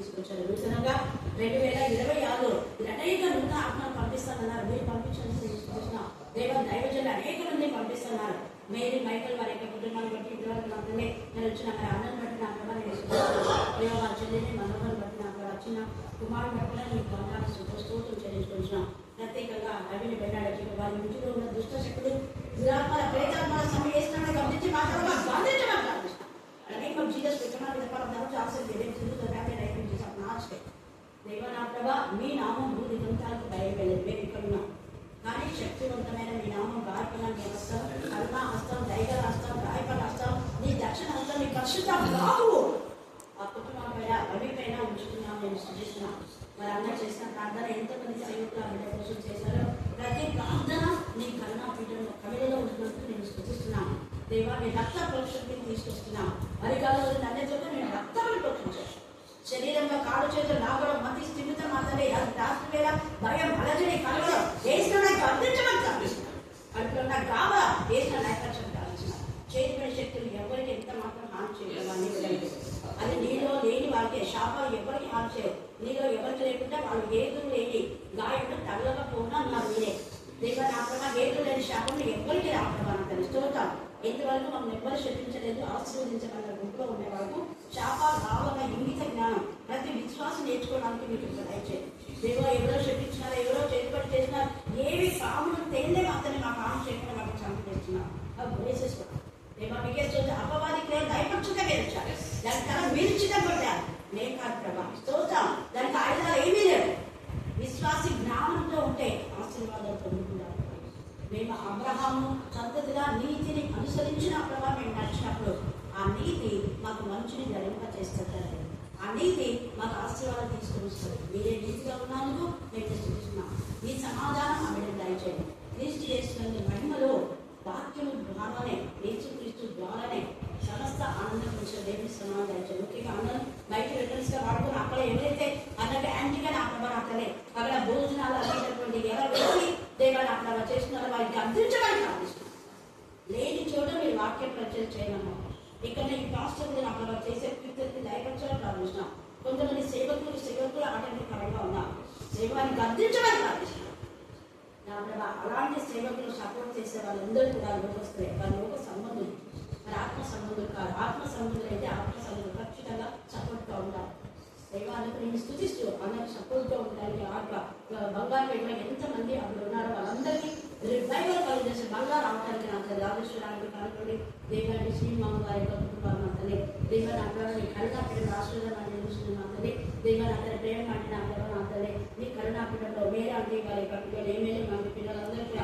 తీసుకొచ్చారు. నూతనంగా 2026 అనేక నూతన ఆత్మలు పంపిస్తానన్నారు. మీరు పంపించండి చూసిన దైవజనులు అనేక మంది పంపిస్తున్నారు. మేరీ మైకల్ వారి యొక్క కుటుంబాన్ని బట్టి ఇటువంటి మాత్రమే నేను వచ్చిన అన్నను బట్టి నాకు కూడా నేను మా చెల్లిని మనోహర్ బట్టి నాకు వచ్చిన కుమారుడు బట్టి కూడా నీకు వందనాలు స్తోత్రం చెల్లించుకుంటున్నాం. ప్రత్యేకంగా రవిని వెళ్ళాడు. వారి ఇంటిలో ఉన్న దుష్ట శక్తులు దురాత్మల ప్రేతాత్మల సమయేస్తున్నాడు గమనించి మాట్లాడమని అనేక జీసస్ పెట్టిన దేవ నా ప్రభా మీ నామం భూమి దిగంతాలకు బయలువెళ్ళదు. మేము ఇక్కడ ఉన్నాం కానీ శక్తివంతమైన మీ నామం గాయపడానికి హస్తం, కరుణ హస్తం, దైగల హస్తం, గాయపల హస్తం, నీ దక్షిణ హస్తం, నీ పరిశుద్ధ బాహువు ఆ కుటుంబం పైన రవి పైన ఉంచుతున్నాం. నేను సృష్టిస్తున్నాం. మరి అన్న చేసిన ప్రార్థన ఎంతమంది సేవకులు బిడ్డ కోసం చేశారో ప్రతి ప్రార్థన నీ కరుణా పీఠంలో కవిలలో ఉంటున్నట్టు నేను సృష్టిస్తున్నాను. దేవా నీ రక్త ప్రోక్షణకి తీసుకొస్తున్నాం. అరికాలలో నన్నెతో నేను రక్తాన్ని ప్రోక్షించాను. శరీరంలో కాలు చేతులు నాగడం మతి స్థిమితం మాత్రమే రాత్రి వేళ భయం అలజడి కలవడం వేసిన నాకు అందించమని ప్రార్థిస్తున్నాను. అడుగులో నాకు కావా వేసిన నాయకత్వం ప్రార్థిస్తున్నాను. చేతిపై శక్తులు ఎవరికి ఎంత మాత్రం హాని చేయడం అది నీలో లేని వారికి శాపాలు ఎవరికి హాని చేయవు. నీలో ఎవరికి లేకుండా వాళ్ళు ఏదులు లేని గాయంలో తగలకపోయినా అన్నారు మీరే. దేవా నా ప్రభావ ఏదులు లేని శాపంలో ఎవరికి రావడం తెలుస్తూతాం. ఇంతవరకు మనం ఎవ్వరు శపించలేదు. ఆశీర్వదించగల గుంపులో ఉండే వరకు శాప భావన ఇంగిత జ్ఞానం ప్రతి విశ్వాసం నేర్చుకోవడానికి మీకు దయచేది. దేవో ఎవరో శపించినారు, ఎవరో చేతిపడి చేసినారు, ఏవి సాములు తేలే మాత్రమే మాకు హాని చేయకుండా మాకు చంపు తెచ్చినారు. అవి వేసేసుకోండి. దేవా మీకే చూస్తే అపవాదికి లేదు దయపక్షంగా వేయించారు. దాని తల మీరు చిన్నపడ్డారు. నేను కాదు ప్రభా స్తోత్రం. దానికి ఆయుధాలు ఏమీ లేవు. విశ్వాసి జ్ఞానంతో ఉంటే ఆశీర్వాదాలు పొందుకుంటారు. మేము అబ్రహాము సంతతిగా నీతిని అనుసరించిన ప్రభావం మేము నడిచినప్పుడు ఆ నీతి మాకు మంచిని ధరింప చేస్తారు. ఆ నీతి మాకు ఆశీర్వాదం తీసుకుని వస్తుంది. మీరే నీతిగా ఉన్నందుకు మేము చూస్తున్నాం. మీ సమాధానం ఆ బిడ్డను దయచేయండి. క్రీస్తు చేస్తున్న మహిమలో వాక్యము ద్వారానే యేసుక్రీస్తు ద్వారానే సమస్త ఆనందం నుంచి దేవుని సమాధానం దయచేయండి. ముఖ్యంగా ఆనందం బయట రిటర్న్స్ గా వాడుకుని అక్కడ ఎవరైతే అన్నట్టు యాంటీగా నా ప్రభావం అక్కడే అక్కడ భోజనాలు అనేటటువంటి ఎలా వేసి దేవాన్ని అక్కడ చేస్తున్నారో వారికి అందించమని ప్రార్థిస్తున్నాం. లేని చోట మీరు వాక్య ప్రచారం చేయమన్నాం. ఇక్కడ ఈ పాస్టర్లు అక్కడ చేసే కీర్తిని దయపరచాలని ప్రార్థిస్తున్నాం. కొంతమంది సేవకులు ఆటంకకరంగా ఉన్నారు. సేవానికి అందించమని ప్రార్థిస్తున్నాం. నా ప్రభావ అలాంటి సేవకులు సపోర్ట్ చేసే వాళ్ళందరూ కూడా లోకస్తులే. వారి లోక సంబంధులు, మరి ఆత్మ సంబంధులు కాదు. ఆత్మ సంబంధులు అయితే ఆత్మ సంబంధులు ఖచ్చితంగా సపోర్ట్గా ఉండాలి. దైవానికి నేను స్థుతిస్తూ అందరికి సపోర్ట్గా ఉండడానికి ఆత్మ బంగారు పెట్టిన ఎంతమంది అప్పుడు ఉన్నారో వాళ్ళందరికీ రివైవల్ కలిగేసి మళ్ళా రావడానికి నాకు రాజేశ్వరానికి కనుకొని దేవాన్ని శ్రీమామ గారి యొక్క కుటుంబాన్ని అంతనే దేవాన్ని అక్కడ నీ కరుణాపీఠం రాష్ట్రంలో నాకు తెలుస్తుంది అంతనే దేవాన్ని అతని ప్రేమ అంటే నా ప్రభావం అంతనే నీ కరుణాపీఠంలో మేరే అంటే వారి యొక్క పిల్లలు ఏమేమి మన పిల్లలందరికీ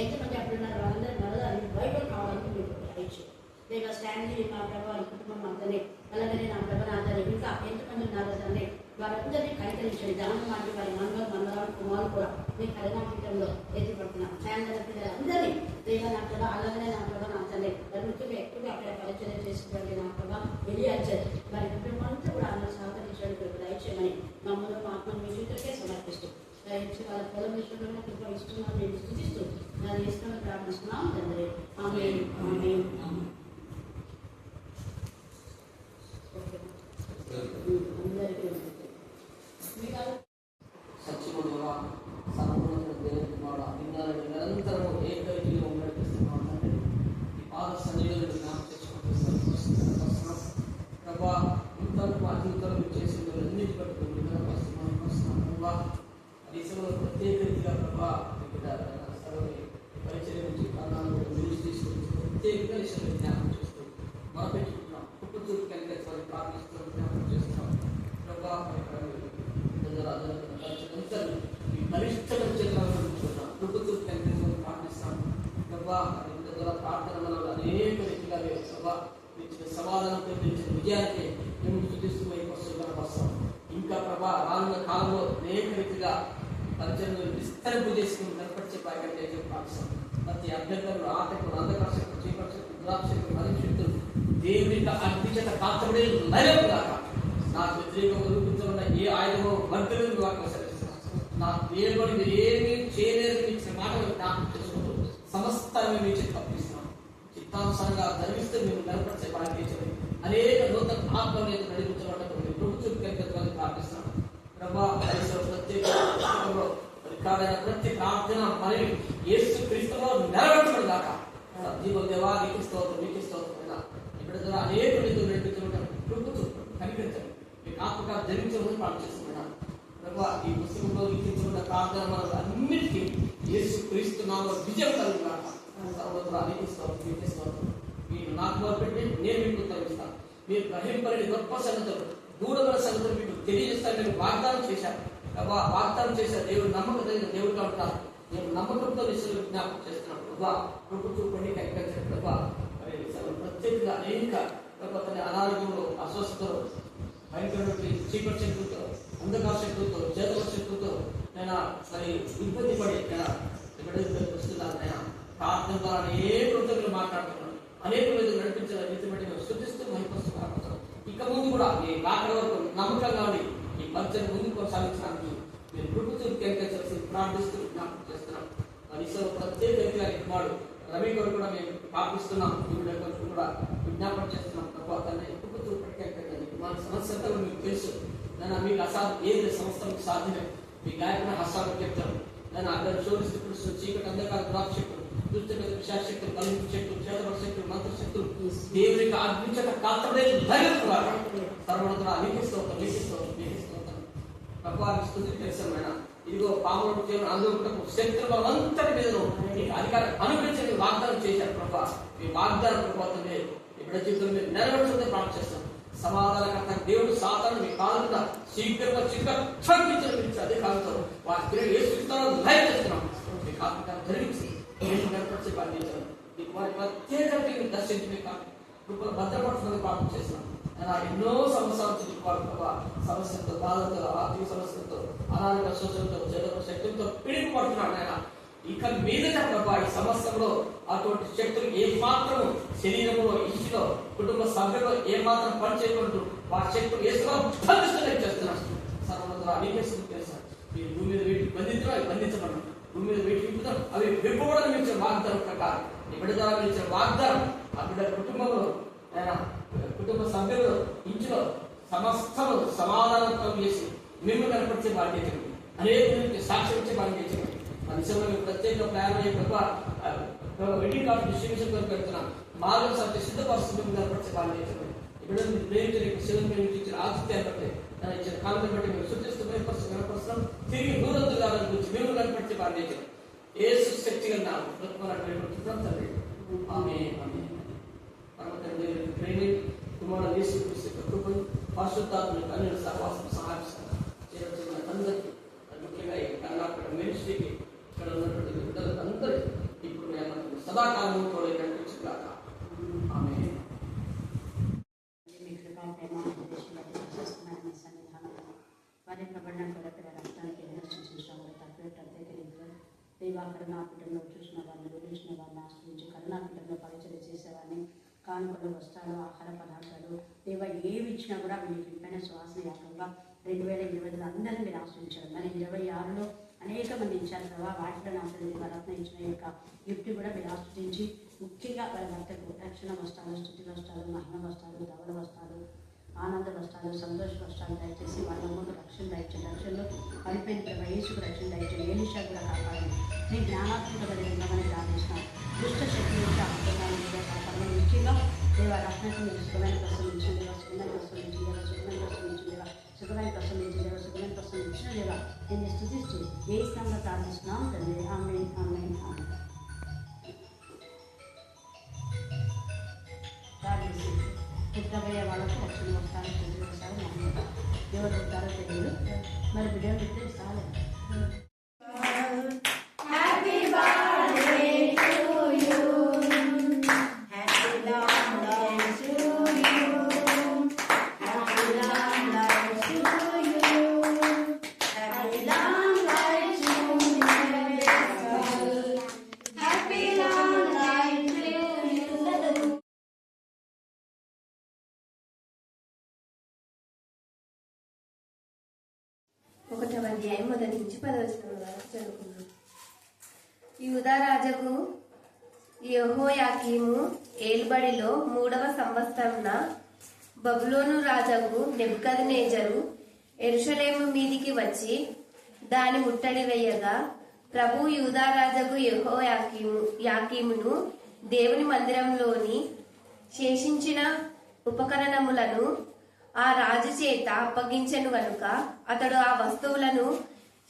ఎంతమంది అప్పుడు ఉన్నారు వాళ్ళందరూ మళ్ళా రివైవల్ కావాలని మీకు దయచేసి దేవ స్టాండ్లీ మా ప్రభావ కుటుంబం అంతనే అలాగనే నా ప్రభావం అంతనే ఇంకా ఎంతమంది ఉన్నారు అంతనే వారందరినీ కైకరించండి. దాని మాట వారి మనవరాలు కుమారులు కూడా మీ కరుణాపీఠంలో ఎత్తిపడుతున్నాం. శాంతల పిల్లలందరినీ దేవ నా ప్రభావ అలాగనే నా ప్రభావం అంతనే వారి ముఖ్యంగా ఎక్కువగా అక్కడ పరిచయం చేసుకోండి. నా ప్రభావం వెళ్ళియాల్చారు వారి కుటుంబం అంతా కూడా అందరూ సహకరించడానికి దయచేయమని మమ్మల్ని మా ఆత్మను మీ చేతులకే సమర్పిస్తూ దయచేసి వాళ్ళ పొలం విషయంలో కృప ఇస్తున్నాను నేను స్థుతిస్తూ దాన్ని ఇష్టమని ప్రార్థిస్తున్నాం తండ్రి. ఆమేన్ ఆమేన్. సత్యముగా సర్వోన్నత దేవుని మాట విన్నారని నిరంతరం ఏకైకీగా నడిపిస్తున్నాడు. ఈ పాద సన్నిధిలో జ్ఞాపకం తెచ్చుకుంటున్నాం. ప్రభా ఇంతవరకు మా జీవితంలో చేసిన అన్నిటి పట్టుకుని దేశంలో ప్రత్యేక రీతిగా ప్రభా పరిచయం నుంచి కారణాలను నిలిచి తీసుకుని ప్రత్యేకంగా విషయంలో జ్ఞాపకం చేస్తూ మనం పెట్టుకుంటున్నాం. కుటుంబ కలిగే ప్రార్థిస్తూ జ్ఞాపకం చేస్తున్నాం. ప్రభా పరిశుద్ధం చేస్తున్నాం. ప్రభుత్వం కలిగి ప్రార్థిస్తాం. ప్రభా ప్రార్థన వల్ల అనేక రీతిగా ప్రభా ఇచ్చిన సమాధానంతో తెలిసిన విజయానికి మేము స్థుతిస్తూ వస్తాం. ఇంకా ప్రభా రానున్న కాలంలో అనేక రీతిగా పరిచయం విస్తరింపు చేసుకుని కనపరిచే పాయకంటే ప్రార్థిస్తాం. ప్రతి అభ్యర్థులు ఆటకులు అంధకాశకులు చేపట్టకులు దురాక్షకులు మనుషులు దేవుని అగ్నిచేత కాల్చబడి నైవేద్యంగా నాకు వ్యతిరేకంగా రూపించబడిన ఏ ఆయుధమో వర్గలను వాటిని సరిస్తున్నాను. నా దేవుడు మీరు ఏమీ చేయలేరు ఇచ్చిన మాటలు జ్ఞాపకం చేసుకుంటూ సమస్తాన్ని మీ చేతి పంపిస్తున్నాను. చిత్తానుసారంగా ధర్మిస్తే మేము కనపరిచే పాయకంటే అనేక నూతన ఆత్మలు నడిపించబడ్డ ప్రభుత్వం ప్రార్థిస్తున్నాం. వాడైన ప్రతి ప్రార్థన మనవి యేసు క్రీస్తులో నెరవేర్చబడి దాకా జీవ దేవా నీకు స్తోత్రం, నీకు స్తోత్రమైనా ఇప్పుడు ద్వారా అనేక నిధులు నడిపించడం కృపతో కనిపించండి. మీకు ఆత్మకారం జరిగించమని ప్రార్థిస్తున్నాను. ప్రభు ఈ పుస్తకంలో లిఖించబడిన ప్రార్థన మనకు అన్నిటికీ యేసు క్రీస్తు నామములో విజయం కలుగుగాక. సర్వత్రా నీకు స్తోత్రం, నీకు స్తోత్రం. మీరు నాకు మొదలుపెట్టి నేను మీకు ఉత్తరమిస్తాను. మీరు గ్రహింపలేని గొప్ప సంగతులు, దూరమైన సంగతులు మీకు తెలియజేస్తాను. మీరు వాగ్దానం చేశారు ప్రభా, వాగ్దానం చేశారు. దేవుడు నమ్మకం దేవుడుగా ఉంటారు. నేను నమ్మకంతో విషయాలు జ్ఞాపకం చేస్తున్నాను ప్రభా. కృప చూపండి, కనిపించండి ప్రభా. మరి ప్రత్యేకంగా అనేక ప్రభా తన అనారోగ్యంలో, అస్వస్థతలో, భయంకరమైన చీకటి శక్తులతో, అంధకార శక్తులతో, చేతల శక్తులతో నేను మరి ఇబ్బంది పడి నేను వస్తున్నాను. నేను ప్రార్థన ద్వారా అనేక వృద్ధులు మాట్లాడుతున్నాను. అనేక విధులు నడిపించిన రీతి బట్టి మేము శుద్ధిస్తూ మహిళ ఇక ముందు కూడా మీ కాకడ వరకు నమ్మకంగా ఉండి ఈ పరిచయం ముందు కొనసాగించడానికి మీరు ప్రభుత్వం కేంద్రీకరించి ప్రార్థిస్తూ జ్ఞాపకం చేస్తున్నాం. ఈశ్వరు ప్రత్యేక వ్యక్తిగా కుమారుడు రవి గారు కూడా మేము పాపిస్తున్నాం. కూడా విజ్ఞాపన చేస్తున్నాం. తర్వాత ప్రభుత్వం కేంద్రీకరించి మన సమస్య మీకు తెలుసు. నేను మీకు ఏది సంస్థ మీకు సాధ్యమే. మీ గాయకున్న హస్తాలు చెప్తాను. నేను అక్కడ శోధిస్తూ చీకటి అంధకార ద్రాక్షకులు, దుష్టమైన విశాశక్తులు, కలిపి శక్తులు, చేతబడ శక్తులు, మంత్రశక్తులు దేవునికి అర్పించక కాత్రలేదు ధైర్యస్తున్నారు. సర్వత్రా లిఖిస్తోతాం, లిఖిస్తోతాం, లిఖిస్తోతాం. ప్రభువానికి స్తుతి చేశామైనా ఇదిగో పాములను చేయడం అందుకు శక్తులు అంతటి మీద అధికారం అనుగ్రహించే వాగ్దానం చేశారు ప్రభా. మీ వాగ్దానం ప్రభుత్వమే ఇప్పుడు జీవితం మీరు నెరవేర్చుకుంటే ప్రార్థన చేస్తాం. సమాధానకర్త దేవుడు సాతాను మీ కాలంగా శీఘ్రంగా చిక్కించడం అదే కాలంతో వారి క్రియలు వేసుకుంటారో లైవ్ చేస్తున్నాం. మీ కాలం ధరించి కనపరిచే బాధ్యతలు మీకు వారి ప్రత్యేక దర్శించి మీ కృపలు భద్రపడుతుందని ప్రార్థన చేస్తున్నాం. ఎన్నో సంవత్సరాల సమస్యలతో, బాధలతో, ఆర్థిక సమస్యలతో, అనారోగ్య శోషణతో, జగత శక్తులతో పీడిపడుతున్నాడు ఆయన. ఇక మీదట ప్రభా ఈ సమస్యలో అటువంటి శక్తులు ఏ మాత్రము శరీరంలో, ఇంటిలో, కుటుంబ సభ్యులు ఏ మాత్రం పనిచేయకుండా వారి శక్తులు ఏ చేస్తున్నారు. సర్వత్రా అనేక చేస్తారు. మీరు భూమి మీద వీటికి బంధించడం అవి బంధించబడడం, భూమి మీద వీటికి విప్పుతాం అవి విప్పబడడం ఇచ్చిన వాగ్దానం ప్రకారం ఈ బిడ్డ ఇచ్చిన వాగ్దానం ఆ బిడ్డ కుటుంబంలో కుటుంబ సభ్యులు ఇంటిలో సమస్తము సమాధానంతో చేసి మిమ్మల్ని కనపరిచే బాధ్యత, అనేక సాక్ష్యం ఇచ్చే బాధ్యత. మన విషయంలో ప్రత్యేక ప్లాన్ అయ్యే వెడ్డింగ్ కార్డు డిస్ట్రిబ్యూషన్ కొరకు పెడుతున్నాం. మార్గం సాధ్య సిద్ధపరుస్తుంది కనపరిచే బాధ్యత. ఇప్పుడు ప్రేమించిన శివుని ప్రేమించిన ఆతిథ్యాన్ని బట్టి తన ఇచ్చిన కాలం బట్టి మేము శుద్ధిస్తూ కనపరుస్తున్నాం. తిరిగి దూరంతో కావాలని గురించి మేము కనపరిచే బాధ్యత. ఏ శక్తిగా నాటుకుంటున్నాం తండ్రి. ఆమె ప్రేమి కుమారుడు యేసు క్రీస్తు కృపను పరిశుద్ధాత్మకు అన్ని సహవాసం సహాయం చేయవలసిన అందరికీ, ముఖ్యంగా ఈ కర్ణాటక మినిస్ట్రీకి ఇక్కడ ఉన్నటువంటి విద్యార్థులు అందరూ ఇప్పుడు మేము సదాకాలం కూడా కనిపించుగాక. ఆమె వారి ప్రబడిన కొరకడ రక్తానికి విమర్శించిన దేవా కరుణాపీఠంలో చూసిన వారిని విడిచిన వారిని ఆశ్రయించి కరుణాపీఠంలో పరిచయం చేసేవాడిని కానుకలు, వస్త్రాలు, ఆహార పదార్థాలు దేవా ఏవి ఇచ్చినా కూడా మీకు ఇంపైన శ్వాసన యాకంగా 2020 అందరినీ మీరు ఆశ్రయించారు. మరి 26లో అనేక మంది ఇచ్చారు కదా, వాటిలో నాకు రత్న ఇచ్చిన యొక్క గిఫ్ట్ కూడా మీరు ఆశ్రయించి ముఖ్యంగా వారి భర్తకు రక్షణ వస్త్రాలు, స్థుతి వస్త్రాలు, మహిమ వస్త్రాలు, ధవల వస్త్రాలు, ఆనంద వస్త్రాలు, సంతోష వస్త్రాలు దయచేసి వాళ్ళ ముందు రక్షణ దయచేసి రక్షణలో పడిపోయిన వయసుకు రక్షణ దయచేసి ఏలిషా కూడా కాపాడి మీ జ్ఞానాత్మకత ఉండమని ప్రార్థిస్తున్నాం. దుష్ట శక్తి నుంచి ఆత్మగా కాపాడడం ముఖ్యంగా దేవ రక్షణకు మీరు సుఖమైన కోసం ఇచ్చిన దేవ, సుఖమైన కోసం ఇచ్చిన దేవ, సుఖమైన కోసం ఇచ్చిన దేవ, సుఖమైన కోసం ఇచ్చిన దేవ, సుఖమైన కోసం ఇచ్చిన దేవ, దీన్ని స్థుతిస్తూ ఏ స్థానంలో ప్రార్థిస్తున్నాం తండ్రి. ఆమేన్, ఆమేన్, ఆమేన్. ప్రార్థిస్తూ పుట్టబోయే వాళ్ళకు రక్షణ వస్తారు, శుద్ధి వస్తారు, మహిళ దేవుడు ఉంటారో తెలియదు. మరి బిడ్డలు చెప్తే చాలు. మొదటి నుంచి 10వ వచనం వరకు చదువుకున్నాం. యూదారాజుకు యెహోయాకీము ఏలుబడిలో 3వ సంవత్సరమున బబులోను రాజుకు నెబుకద్నెజరు యెరూషలేము మీదికి వచ్చి దాని ముట్టడి వేయగా ప్రభు యూదారాజగు యాకీమును దేవుని మందిరంలోని శేషించిన ఉపకరణములను ఆ రాజు చేత అప్పగించెను గనుక అతడు ఆ వస్తువులను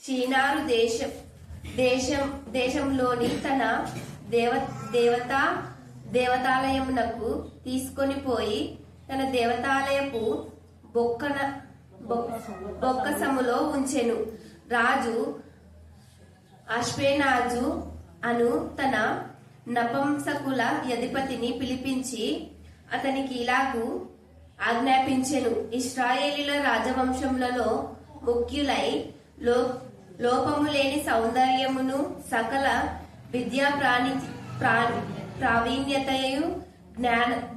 షీనారు దేశంలోని తన దేవతాలయమునకు తీసుకొని పోయి తన దేవతాలయపు బొక్కసములో ఉంచెను. రాజు అశ్వేనాజు అను తన నపంసకుల అధిపతిని పిలిపించి అతనికి ఇలాగు ఆజ్ఞాపించెను. ఇశ్రాయేలీల రాజవంశములలో ముఖ్యులై లోపము లేని సౌందర్యమును సకల విద్యా ప్రావీణ్యతయు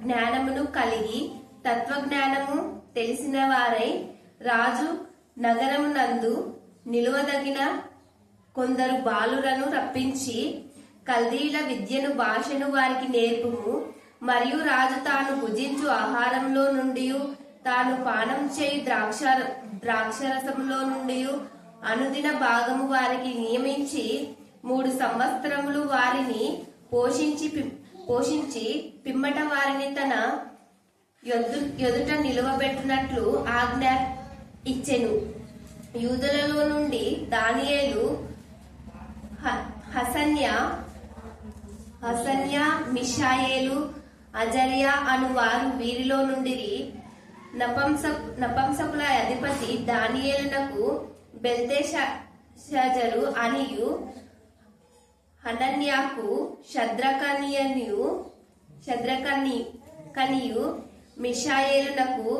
జ్ఞానమును కలిగి తత్వజ్ఞానము తెలిసిన వారై రాజు నగరమునందు నిలువదగిన కొందరు బాలులను రప్పించి కల్దీల విద్యను భాషను వారికి నేర్పుము. మరియు రాజు తాను భుజించు ఆహారంలో నుండి తాను పానం చేయు ద్రాక్షరసంలో నుండి అనుదిన భాగము వారికి నియమించి 3 సంవత్సరములు వారిని పోషించి పిమ్మట వారిని తన ఎదుట నిలువబెట్టినట్లు ఆజ్ఞ ఇచ్చెను. యూదులలో నుండి దానియేలు, హసన్యా, మిషాయేలు, అజర్యా అను వారు వీరిలో నుండి నపంసకుల అధిపతి దానియేలునకు బెల్తెషాజరు అనియు హనన్యాకు శద్రకనియు మిషాయేలునకు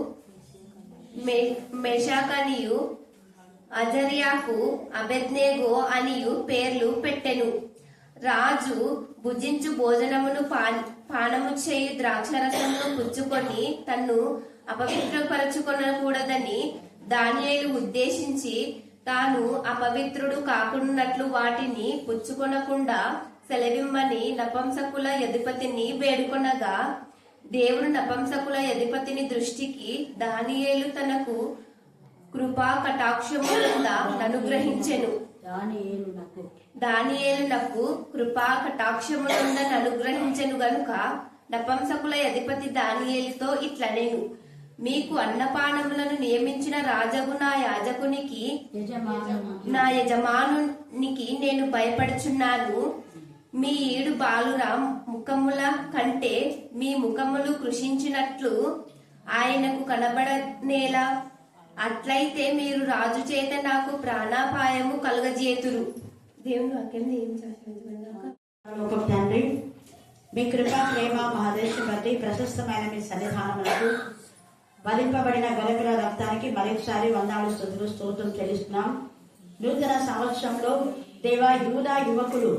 మెషాకనియు అజర్యాకు అబెద్నేగో అనియు పేర్లు పెట్టెను. రాజు భుజించు భోజనమును పానము చేయు ద్రాక్షరసమును పుచ్చుకొని తన్ను అపవిత్రపరచుకొనకూడదని దానియేలు ఉద్దేశించి తాను అపవిత్రుడు కాకున్నట్లు వాటిని పుచ్చుకొనకుండా సెలవిమ్మని నపంసకుల అధిపతిని వేడుకొనగా దేవుడు నపంసకుల అధిపతిని దృష్టికి దానియేలు తనకు కృపా కటాక్షములందా అనుగ్రహించెను. దానియేలునకు కృపా కటాక్షములందా అనుగ్రహించెను గనుక నపంసకుల అధిపతి దానియేలుతో ఇట్లనెను, మీకు అన్నపానములను నియమించిన రాజగు నా యజమానునికి నేను భయపడుచున్నాను. మీ 7 బాలుర ముఖముల కంటే మీ ముఖములు కృషించినట్లు ఆయనకు కనబడనేలా. అట్లయితే మీరు రాజు చేత నాకు ప్రాణాపాయము కలుగజేతురు. దేవుని వాక్యం తండ్రి, మీ కృప, ప్రేమ, మహాదేశం బట్టి ప్రశస్తమైన మీ సన్నిధానములకు వధింపబడిన గొర్రెపిల్ల రక్తానికి మరొకసారి వందనాలు, స్తుతులు, స్తోత్రం చెల్లిస్తున్నాం. నూతన సంవత్సరంలో దేవా, యూదా యువకులు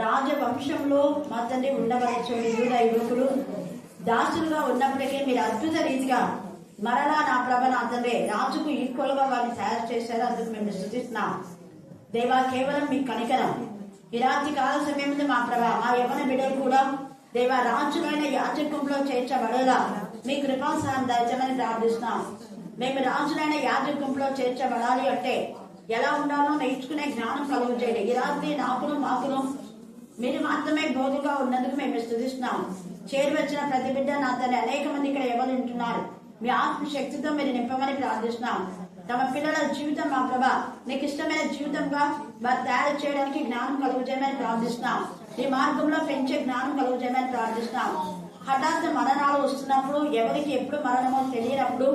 రాజవంశంలో మా తండ్రి ఉండవలసిన యూదా యువకులు దాసులుగా ఉన్నప్పటికీ మీరు అద్భుత రీతిగా మరలా నా ప్రభ నా తండ్రి రాజుకు ఈక్వల్ గా వారిని తయారు చేశారు. అందుకు మేము స్తుతిస్తున్నాం దేవా. కేవలం మీ కనికరం ఈ రాత్రి కాల సమయంలో మా ప్రభ మా యవన బిడ్డలు కూడా దేవా రాజులైన యాజకంలో చేర్చబడేలా మీ కృపాసనం దయచమని ప్రార్థిస్తున్నాం. మేము రాజులైన యాజకంలో చేర్చబడాలి అంటే ఎలా ఉండాలో నేర్చుకునే జ్ఞానం కలుగు చేయండి. ఈ రాత్రి నాకును మాకును మీరు మాత్రమే బోధగా ఉన్నందుకు మేము స్తుతిస్తున్నాం. చేరి వచ్చిన ప్రతి బిడ్డ నా తల్లి అనేక మంది ఇక్కడ ఎవరు ఉంటున్నారు, మీ ఆత్మశక్తితో మీరు నింపమని ప్రార్థిస్తున్నాం. తమ పిల్లల జీవితం మా ప్రభా నీకు ఇష్టమైన జీవితంగా వారు తయారు చేయడానికి జ్ఞానం కలుగు చేయమని ప్రార్థిస్తున్నాం. ఈ మార్గంలో పెంచే జ్ఞానం కలుగు చేయమని ప్రార్థిస్తున్నాం. హఠాత్ మరణాలు వస్తున్నప్పుడు ఎవరికి ఎప్పుడు మరణమో తెలియనప్పుడు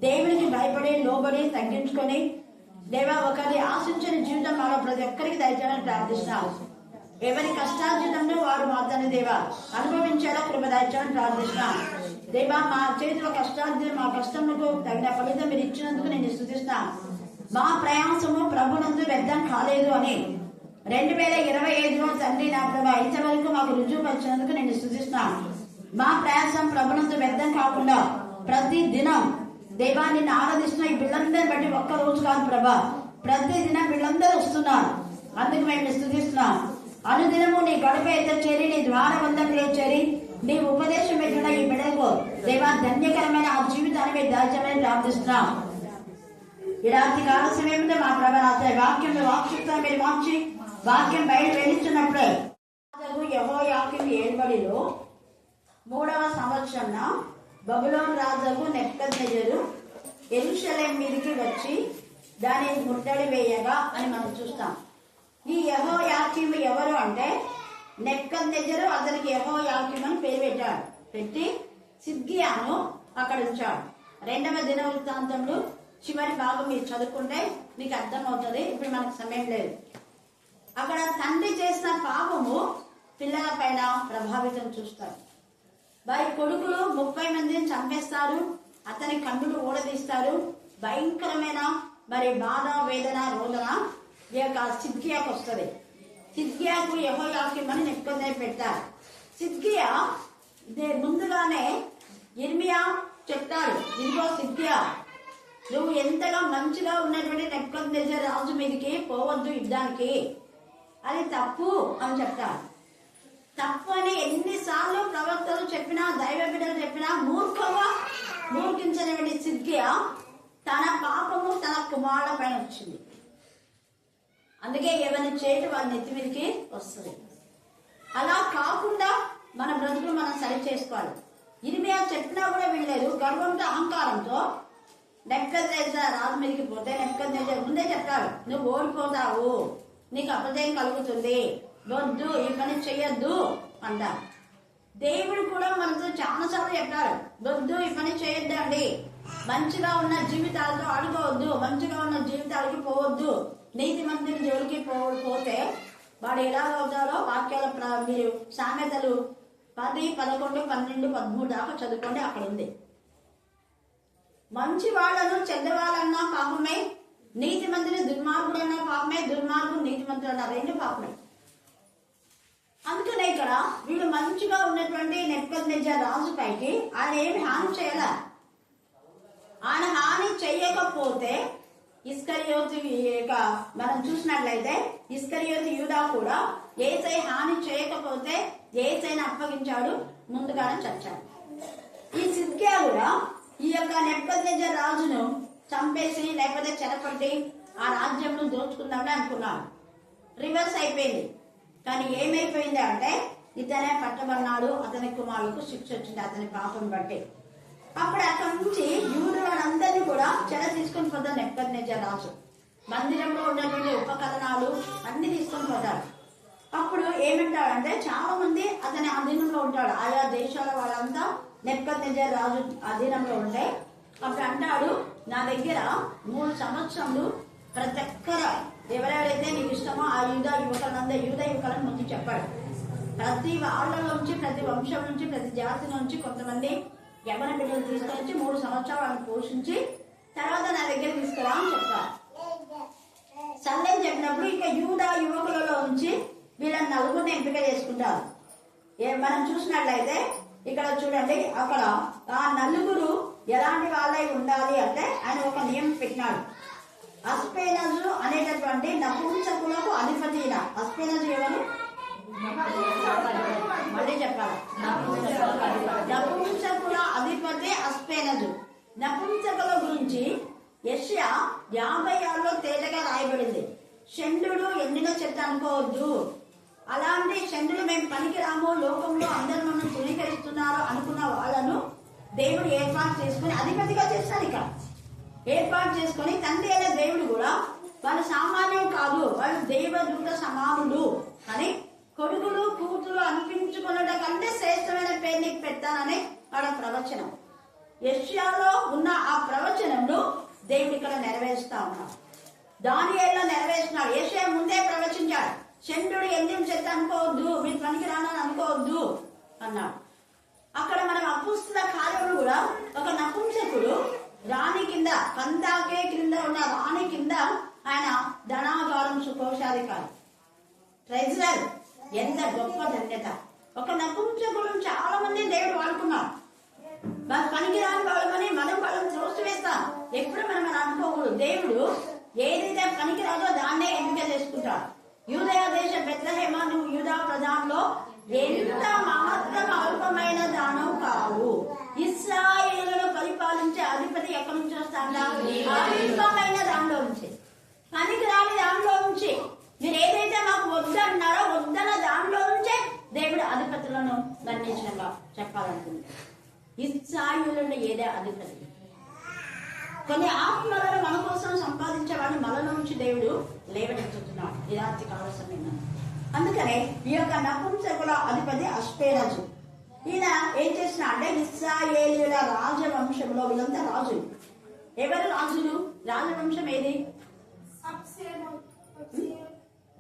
దేవునికి భయపడి లోబడి తగ్గించుకొని దేవా ఒకరి ఆశించని జీవితం మాలో ప్రతి ఒక్కరికి దయచేయాలని ప్రార్థిస్తున్నాం. ఎవరి కష్టార్జితంలో వారు మాత్రమే దేవా అనుభవించేలా కృప దయచేయాలని ప్రార్థిస్తున్నాం. దేవా మా చేతిలో కష్టార్జితం మా కష్టములకు తగిన ఫలితం మీరు ఇచ్చినందుకు నేను స్తుతిస్తున్నాం. మా ప్రయాసము ప్రభునందు వ్యర్థం కాలేదు అని 2025లో తండ్రి నా ప్రభా ఇంతవరకు మాకు రుజువు వచ్చినందుకు నేను స్తుతిస్తున్నాం. మా ప్రయాసం ప్రభునందు వ్యర్థం కాకుండా ప్రతి దినం దేవా నిన్ను ఆరాధిస్తున్న ఈ బిడ్డలందరిని బట్టి ఒక్క రోజు కాదు ప్రభా, ప్రతి దినం వీళ్ళందరూ వస్తున్నారు. అందుకు మేము స్తుతిస్తున్నాం. అనుదినము నీ గడప ఎద్ద చేరి నీ ద్వారబంధంలో చేరి నీ ఉపదేశం పెట్టిన ఈ బిడ్డలకు దేవా ధన్యకరమైన ఆ జీవితాన్ని మీరు దాల్చమని ప్రార్థిస్తున్నాం. ఈ రాత్రి కాల సమయంలో మా ప్రభా వాక్యం వాక్శక్తిని మీరు మార్చి వాక్యం బయట వెళ్ళిస్తున్నప్పుడే యెహోయాకీము ఏలుబడిలో 3వ సంవత్సరాన బబులోను రాజు నెబుకద్నెజరు యెరూషలేము మీదికి వచ్చి దానిని ముట్టడి వేయగా అని మనం చూస్తాం. ఈ యెహోయాకీము ఎవరు అంటే నెబుకద్నెజరు అతనికి యెహోయాకీము అని పేరు పెట్టాడు. పెట్టి సిద్కియాను అక్కడ ఉంచాడు. 2వ దినవృత్తాంతంలో చివరి భాగం మీరు చదువుకుంటే మీకు అర్థమవుతుంది. ఇప్పుడు మనకు సమయం లేదు. అక్కడ తండ్రి చేసిన పాపము పిల్లల పైన ప్రభావితం చూస్తారు. వారి కొడుకులు 30 మందిని చంపేస్తారు. అతని కన్నులు ఊడదీస్తారు. భయంకరమైన మరి బాధ, వేదన, రోదన ఈ యొక్క సిద్కియాకు వస్తుంది. సిద్కియాకు యెహోయాకీము అని నెబుకద్నెజరు పెట్టారు. సిద్కియా ముందుగానే యిర్మీయా చెప్తాడు, ఇదిగో సిద్కియా, నువ్వు ఎంతగా మంచిగా ఉన్నటువంటి నెబుకద్నెజరు రాజు మీదకి పోవద్దు యుద్ధానికి, అది తప్పు అని చెప్తాడు. తప్పు అని ఎన్నిసార్లు ప్రవక్తలు చెప్పినా, దైవ బిడ్డలు చెప్పినా మూర్ఖించినటువంటి సిద్కియా తన పాపము తన కుమారుల పైన వచ్చింది. అందుకే ఎవరిని చేతి వాళ్ళ నెత్తి మీదకి వస్తుంది. అలా కాకుండా మన బ్రతుకులు మనం సరి చేసుకోవాలి. యిర్మీయా చెప్పినా కూడా వినలేదు. గర్వంతో, అహంకారంతో నెబుకద్నెజరు రాజు మీదకి పోతే నెబుకద్నెజరు ముందే చెప్తాడు, నువ్వు ఓడిపోతావు, నీకు అపజయం కలుగుతుంది, వద్దు, ఈ పని చెయ్యొద్దు అంటారు. దేవుడు కూడా మనతో చాలాసార్లు చెప్పాడు, వద్దు, ఈ పని చేయొద్దండి, మంచిగా ఉన్న జీవితాలతో ఆడుకోవద్దు, మంచిగా ఉన్న జీవితాలకి పోవద్దు, నీతి మందిని జోలికి పోతే వాడు ఎలా అవుతారో వాక్యాల మీరు సామెతలు 10, 11, 12, 13 దాకా చదువుకోండి, అక్కడ ఉంది. మంచి వాళ్ళను చెడ్డవాళ్ళన్నా పాపమే, నీతి మందిని దుర్మార్గుడన్నా పాపమే, దుర్మార్గుడు నీతి మంత్రులన్నా రెండు పాపమే. అందుకనే ఇక్కడ వీడు మంచిగా ఉన్నటువంటి నెబుకద్నెజరు రాజు పైకి ఆయన ఏమి హాని చేయాల. ఆయన హాని చెయ్యకపోతే ఇస్కరియోతు మనం చూసినట్లయితే ఇస్కరియోతు యూదా కూడా యేసయ్య హాని చేయకపోతే యేసయ్యను అప్పగించాడు, ముందుగానే చచ్చాడు. ఈ సిద్కియా కూడా ఈ యొక్క నెబుకద్నెజరు రాజును చంపేసి లేకపోతే చెరపట్టి ఆ రాజ్యంను దోచుకుందామని అనుకున్నాడు. రివర్స్ అయిపోయింది. కానీ ఏమైపోయింది అంటే ఇతనే పట్టబడినాడు, అతని కుమారులకు శిక్ష వచ్చింది అతని పాపం బట్టి. అప్పుడు అక్కడి నుంచి యూదులందరినీ కూడా చెర తీసుకొని పోతాడు నెబుకద్నెజరు రాజు. మందిరంలో ఉన్నటువంటి ఉపకరణాలు అన్ని తీసుకొని పోతాడు. అప్పుడు ఏమంటాడంటే చాలా మంది అతని అధీనంలో ఉంటాడు. ఆయా దేశాల వాళ్ళంతా నెబుకద్నెజరు రాజు అధీనంలో ఉంటే అప్పుడు అంటాడు, నా దగ్గర 3 సంవత్సరాలు ప్రతి ఒక్కర ఎవరెవరైతే నీకు ఇష్టమో ఆ యూదా యువకులను ముందు చెప్పాడు. ప్రతి వాళ్ళలోంచి, ప్రతి వంశం నుంచి, ప్రతి జాతి నుంచి కొంతమంది యవ్వన బిడ్డలు తీసుకొని 3 సంవత్సరాలు వాళ్ళని పోషించి తర్వాత నా దగ్గర తీసుకురా అని చెప్తారు. సరే చెప్పినప్పుడు ఇక యూదా యువకులలో నుంచి వీళ్ళని 4 ఎంపిక చేసుకుంటారు. మనం చూసినట్లయితే ఇక్కడ చూడండి, అక్కడ ఆ 4 ఎలాంటి వాళ్ళై ఉండాలి అంటే ఆయన ఒక నియమం పెట్టినాడు. అస్పేనజు అనేటటువంటి నపుంసకులకు అధిపతి. అస్పేనజు ఎవరు? మళ్ళీ చెప్పాలి. నపుంసకుల అధిపతి అస్పేనజు. నపుంసకుల గురించి యెషయా 56లో తేటగా రాయబడింది. షండు ఎండిన చెట్టు అనుకోవద్దు, అలాంటి షండులు మేము పనికిరాము, లోకంలో అందరూ మనం తృణీకరిస్తున్నారు అనుకున్న వాళ్ళను దేవుడు ఏర్పాటు చేసుకుని అధిపతిగా చేస్తాడు. ఇక ఏర్పాటు చేసుకుని తండ్రి అయిన దేవుడు కూడా వాళ్ళు సామాన్యం కాదు, వాళ్ళు దేవదూత సమానులు అని కొడుకులు కూతురు అనిపించుకున్నట కంటే శ్రేష్టమైన పేరు నీకు పెట్టానని వాడ ప్రవచనం. యెషయాలో ఉన్న ఆ ప్రవచనంలో దేవుడు ఇక్కడ నెరవేరుస్తా ఉన్నాడు. దానియేలులో నెరవేర్చినాడు. యెషయా ముందే ప్రవచించాడు, చంద్రుడు ఎండిన చెట్టు అనుకోవద్దు, మీరు పనికి రానని అనుకోవద్దు అన్నాడు. అక్కడ మనం అపుస్తల కార్యములు కూడా ఒక నపుంసకుడు రాణి కింద, కందాకే కింద ఉన్న రాణి కింద ఆయన ధనాగారం సుకోశాధికారి. ట్రెజరర్. ఎంత గొప్ప ధన్యత. ఒక నపుంసకుడు చాలా మంది దేవుడు వాడుకున్నాడు. పనికి రాని వాళ్ళని మనం వాళ్ళని త్రోసివేస్తాం. ఎప్పుడు మనం అనుకోకూడదు. దేవుడు ఏదైతే పనికి రాదో దాన్నే ఎంపిక చేసుకుంటాడు. యూదయ దేశ బెత్లెహేమ, నువ్వు యూదా ప్రధానంలో ఎంత మాత్రం అల్పమైన దానం కావు. ఇశ్రాయేలును పరిపాలించే అధిపతి ఎక్కడి నుంచి వస్తాడా? అల్పమైన దానిలో నుంచి, పనికి రాని దానిలో నుంచి మీరు ఏదైతే మాకు వద్దన్నారో వద్దన్న దానిలో నుంచే దేవుడు అధిపతులను వర్ణించడంగా చెప్పాలనుకుంటే ఇశ్రాయేలులో ఏదే అధిపతి. కొన్ని ఆత్మలను మన కోసం సంపాదించే వాడిని మన నుంచి దేవుడు లేవనెత్తుతున్నాడు ఈ రాత్రి కాల సమయంలో. అందుకనే ఈ యొక్క నపుంసకుల అధిపతి అష్పేరాజు. ఈయన ఏం చేసిన అంటే ఇశ్రాయేలీయుల రాజవంశంలో వీళ్ళంతా రాజులు. ఎవరు రాజులు? రాజవంశం ఏది?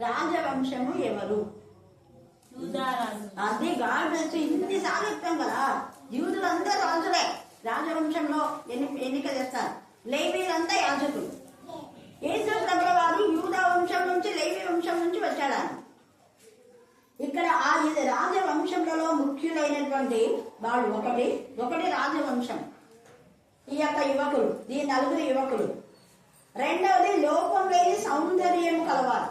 రాజవంశము ఎవరు? అది గాడ్ ఇన్నిసార్లు చెప్తాం కదా, యూదులందరూ రాజులే. రాజవంశంలో ఎన్నిక చేస్తారు. లేవీలంతా యాజకులు. యేసు ప్రభుల వారు యూదా వంశం నుంచి లేవీ వంశం నుంచి వచ్చాడు. ఇక్కడ ఆ రాజవంశంలో ముఖ్యులైనటువంటి వాళ్ళు ఒకటి రాజవంశం, ఈ యొక్క యువకులు, ఈ నలుగురు యువకులు. రెండవది లోపం లేని సౌందర్యం కలవారు.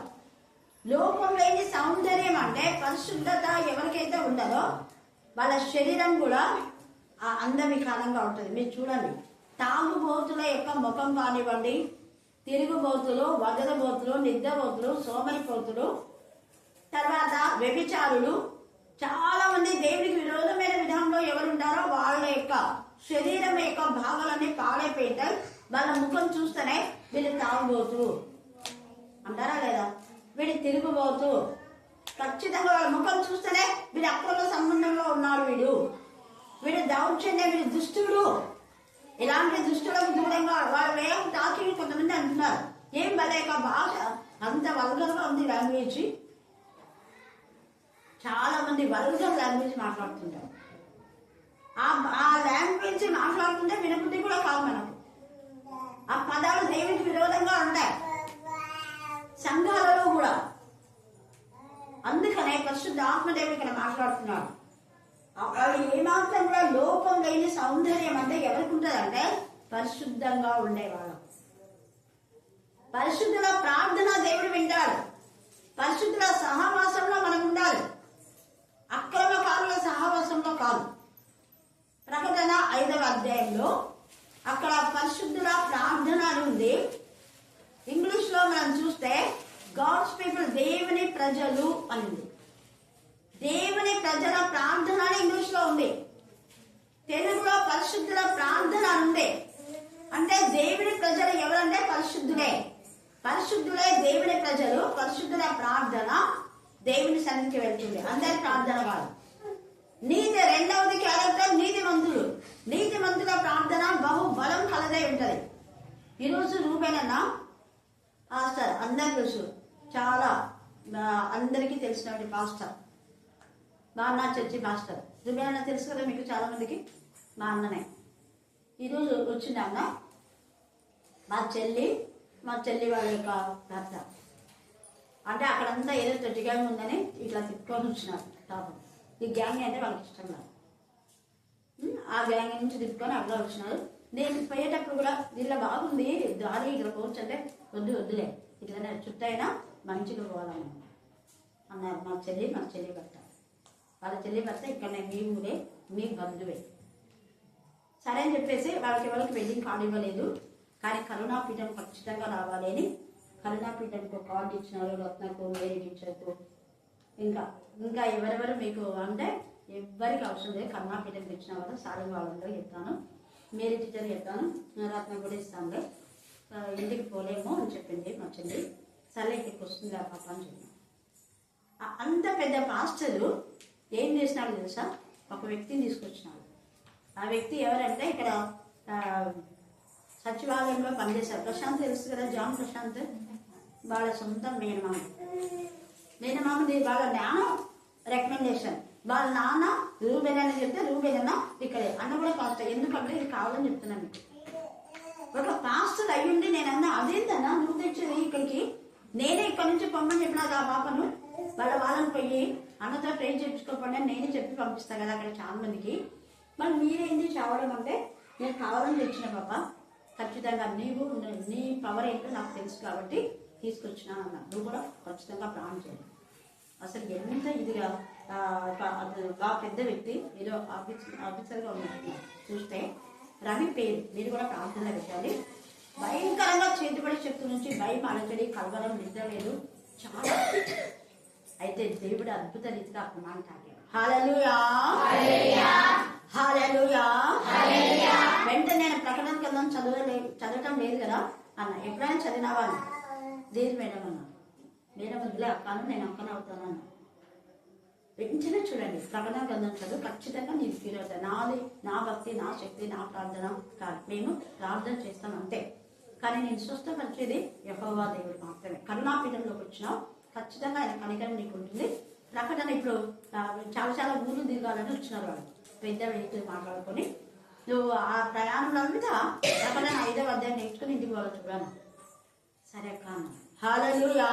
లోపం లేని సౌందర్యం అంటే పరిశుద్ధత ఎవరికైతే ఉండదో వాళ్ళ శరీరం కూడా అందవికారంగా ఉంటుంది. మీరు చూడండి, తాగుబోతుల యొక్క ముఖం కానివ్వండి, తిరుగుబోతులు, వదలబోతులు, నిద్రబోతులు, సోమరిపోతులు, తర్వాత వ్యభిచారులు, చాలా మంది దేవుడికి విరోధమైన విధానంలో ఎవరుంటారో వాళ్ళ యొక్క శరీరం యొక్క భాగాలన్నీ పాడైపోయింటాయి. వాళ్ళ ముఖం చూస్తేనే వీళ్ళు తాగుబోతు అంటారా లేదా? వీడి తిరుగుబోతు, ఖచ్చితంగా వాళ్ళ ముఖం చూస్తేనే వీడు అక్రమ సంబంధంలో ఉన్నాడు, వీడు దౌర్జన్యం, వీడు దుష్టుడు. ఇలాంటి దుష్టులకు దూరంగా వాళ్ళ వేగం తాకి కొంతమంది అంటున్నారు. ఏం వాళ్ళ భాష అంత వల్గర్గా ఉంది. లాంగ్వేజ్ చాలా మంది వల్గర్ లాంగ్వేజ్ మాట్లాడుతుంటారు. ఆ లాంగ్వేజ్ మాట్లాడుతుంటే వినబుద్ధి కూడా కాదు మనకు. ఆ పదాలు దేవుడికి విరోధంగా ఉంటాయి సంఘాలలో కూడా. అందుకనే పరిశుద్ధ ఆత్మదేవుడు ఇక్కడ మాట్లాడుతున్నాడు. వాళ్ళు ఏమాత్రం కూడా లోపం లేని సౌందర్యం అంటే ఎవరికి ఉంటుందంటే పరిశుద్ధంగా ఉండేవాళ్ళం. పరిశుద్ధుల ప్రార్థన దేవుడు వింటాడు. పరిశుద్ధుల సహవాసంలో మనం ఉండాలి, అక్రమకారుల సహవాసంలో కాదు. ప్రకటన 5వ అధ్యాయంలో అక్కడ పరిశుద్ధుల ప్రార్థన అని ఉంది. ఇంగ్లీష్ లో మనం చూస్తే గాడ్స్ పీపుల్, దేవుని ప్రజలు అని ఉంది. దేవుని ప్రజల ప్రార్థన అని ఇంగ్లీష్ లో ఉంది. తెలుగులో పరిశుద్ధుల ప్రార్థన అని ఉంది. అంటే దేవుని ప్రజలు ఎవరంటే పరిశుద్ధులే. పరిశుద్ధులే దేవుని ప్రజలు. పరిశుద్ధుల ప్రార్థన దేవుని సన్నిధికి వెళ్తుంది. అందరి ప్రార్థన కాదు. నీతి, రెండవది క్యారెక్టర్ నీతిమంతులు. నీతిమంతుల ప్రార్థన బహు బలం కలదై ఉంటది. ఈరోజు రూబేనన్న పాస్టర్, అందరు తెలుసు, చాలా అందరికీ తెలిసినటువంటి పాస్టర్, మా అన్న చర్చి పాస్టర్. రూబేనన్న తెలుసు కదా మీకు చాలా మందికి, మా అన్ననే. ఈరోజు వచ్చింది అన్న, మా చెల్లి వాళ్ళ యొక్క భర్త. అంటే అక్కడంతా ఏదో తొట్టి గ్యాంగ్ ఉందని ఇట్లా తిప్పుకొని వచ్చినారు పాపం. ఈ గ్యాంగ్ అంటే వాళ్ళకి ఇష్టం లేదు. ఆ గ్యాంగ్ నుంచి తిప్పుకొని అక్కడ వచ్చినారు. నేను పోయేటప్పుడు కూడా ఇలా బాగుంది దారి, ఇక్కడ పోవచ్చు అంటే వద్దులే, ఇట్లా చుట్టైనా మంచిగా పోవాలని అన్నారు. మా చెల్లి భర్త. వాళ్ళ చెల్లి భర్త ఇక్కడ మీ ఊరే, మీ బంధువే. సరే అని చెప్పేసి వాళ్ళకి వెడ్డింగ్ కార్డు ఇవ్వలేదు. కానీ కరుణాపీఠం ఖచ్చితంగా రావాలి అని కరుణాపీఠంకు కార్డు ఇచ్చినారు. రత్నకు, మేరీ టీచర్కు, ఇంకా ఎవరెవరు మీకు అంటే ఎవరికి అవసరం లేదు. కరుణాపీఠంకి ఇచ్చిన వాళ్ళు సారీ వాళ్ళందరూ చెప్తాను, మేరీ టీచర్ చెప్తాను, రత్నం కూడా ఇస్తాను. ఇంటికి పోలేమో అని చెప్పింది మా చెల్లి. సరే ఇక్కడికి వస్తుంది ఆ పాప అని చెప్పాను. అంత పెద్ద పాస్టరు ఏం చేసినాడు తెలుసా? ఒక వ్యక్తిని తీసుకొచ్చినాడు. ఆ వ్యక్తి ఎవరంటే ఇక్కడ సచివాలయంలో పనిచేశారు. ప్రశాంత్ తెలుసు కదా, జాన్ ప్రశాంత్. వాళ్ళ సొంత మేనమామది వాళ్ళ నాన్న రికమెండేషన్. వాళ్ళ నాన్న రూబేన్ అని చెప్తే రూబేన్ ఇక్కడే అన్న కూడా పాస్టర్. ఎందుకంటే ఇది కావాలని చెప్తున్నాను మీకు. ఒక పాస్టర్ అయ్యుండి నేను అన్నా, అదేంటన్నా నువ్వు తెచ్చేది ఇక్కడికి, నేనే ఇక్కడ నుంచి పంపని చెప్పినాక ఆ పాపను వాళ్ళని పోయి అన్నతో ట్రైన్ చేయించుకోకుండా నేనే చెప్పి పంపిస్తాను కదా అక్కడ చాలా మందికి. మరి మీరేంది చావడం అంటే, నేను కావాలని తెచ్చిన పాప, ఖచ్చితంగా నీ పవర్ ఏంటో నాకు తెలుసు కాబట్టి తీసుకొచ్చినా అన్నా. నువ్వు కూడా ఖచ్చితంగా ప్రాణం చేయాలి. అసలు ఎంత ఇదిగా బాగా పెద్ద వ్యక్తి, ఏదో ఆఫీసర్గా ఉన్నట్టు చూస్తే రవి పేరు. మీరు కూడా ప్రార్థనలో పెట్టాలి. భయంకరంగా చేతిపడి శక్తి నుంచి భయం, అలచడి, కలవరం, నిద్ర లేదు, చాలా. అయితే దేవుడు అద్భుత రీతిగా ఒక మాట తాగాడు. హల్లెలూయా, హల్లెలూయా. వెంటనే నేను ప్రకటన గ్రంథం చదవటం లేదు కదా అన్న. ఎప్పుడైనా చదివినావా అన్న? లేదు మేడం అన్న. మేడం వదిలే అక్కను, నేను అక్కన అవుతాను అన్న. వెంటనే చూడండి, ప్రకటన గ్రంథం చదువు, ఖచ్చితంగా నీకు ఫీల్ అవుతాయి. నాది నా భక్తి, నా శక్తి, నా ప్రార్థన కాదు. మేము ప్రార్థన చేస్తాం అంతే. కానీ నేను స్వస్థపరిచేది యెహోవా దేవుడు మాత్రమే. కరుణాపీఠంలోకి వచ్చినావు, ఖచ్చితంగా ఆయన కనికరం నీకు ఉంటుంది. ప్రకటన ఇప్పుడు చాలా ఊర్లు తిరగాలని వచ్చినారు వాళ్ళు, పెద్ద వెహికల్ మాట్లాడుకొని. నువ్వు ఆ ప్రయాణంలో అంతా ప్రకటన 5వ అధ్యాయం నేర్చుకుని ఇంటికి వాళ్ళు చూడాను. సరే కాను. హల్లెలూయా.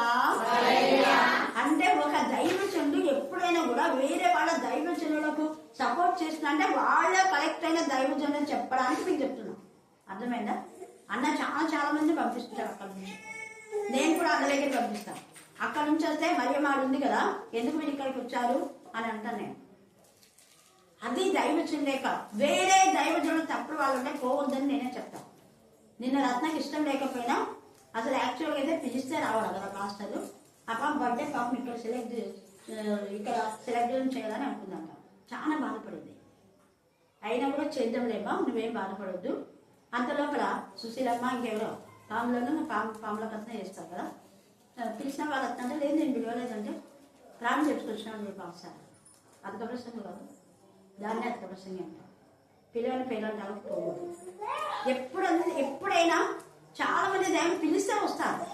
అంటే ఒక దైవజనుడు ఎప్పుడైనా కూడా వేరే వాళ్ళ దైవజనులకు సపోర్ట్ చేస్తున్నా అంటే వాళ్ళ కరెక్ట్ అయిన దైవజనులు చెప్పడానికి మీకు చెప్తున్నాను. అర్థమైందా? అన్న చాలా మంది పంపిస్తుంటారు అక్కడ నుంచి. నేను కూడా అన్న దగ్గర పంపిస్తాను. అక్కడ నుంచి వస్తే మరియమ్మ ఉంది కదా, ఎందుకు మీరు ఇక్కడికి వచ్చారు అని అంటాను నేను. అది దైవజనుడు లేక వేరే దైవజనుడు తప్పుడు వాళ్ళు ఉంటే పోవద్దని నేనే చెప్తాను. నిన్న రత్నకి ఇష్టం లేకపోయినా అసలు యాక్చువల్గా అయితే పిలిస్తే రావాలి కదా మాస్టర్లు. ఆ పాప బర్త్డే పాపం ఇక్కడ సెలెక్ట్ చేయాలని అనుకుందంట. చాలా బాధపడింది. అయినా కూడా చేద్దాంలేమా, నువ్వేం బాధపడద్దు. అంతలోపల సుశీలమ్మ ఇంకెవరో పాముల కథన చేస్తారు కదా, పిలిచిన వాళ్ళు వస్తుంటే లేదు నేను పిలవలేదంటే ప్రాణం చెప్పుకొచ్చినాను చెప్పి అవసరం. అధిక ప్రసంగం కాదు, దాన్ని అధిక ప్రసంగం అంటారు. పిల్లలని పేర్లు పోకూడదు. ఎప్పుడైనా చాలా మంది దైవం పిలిస్తే వస్తారు,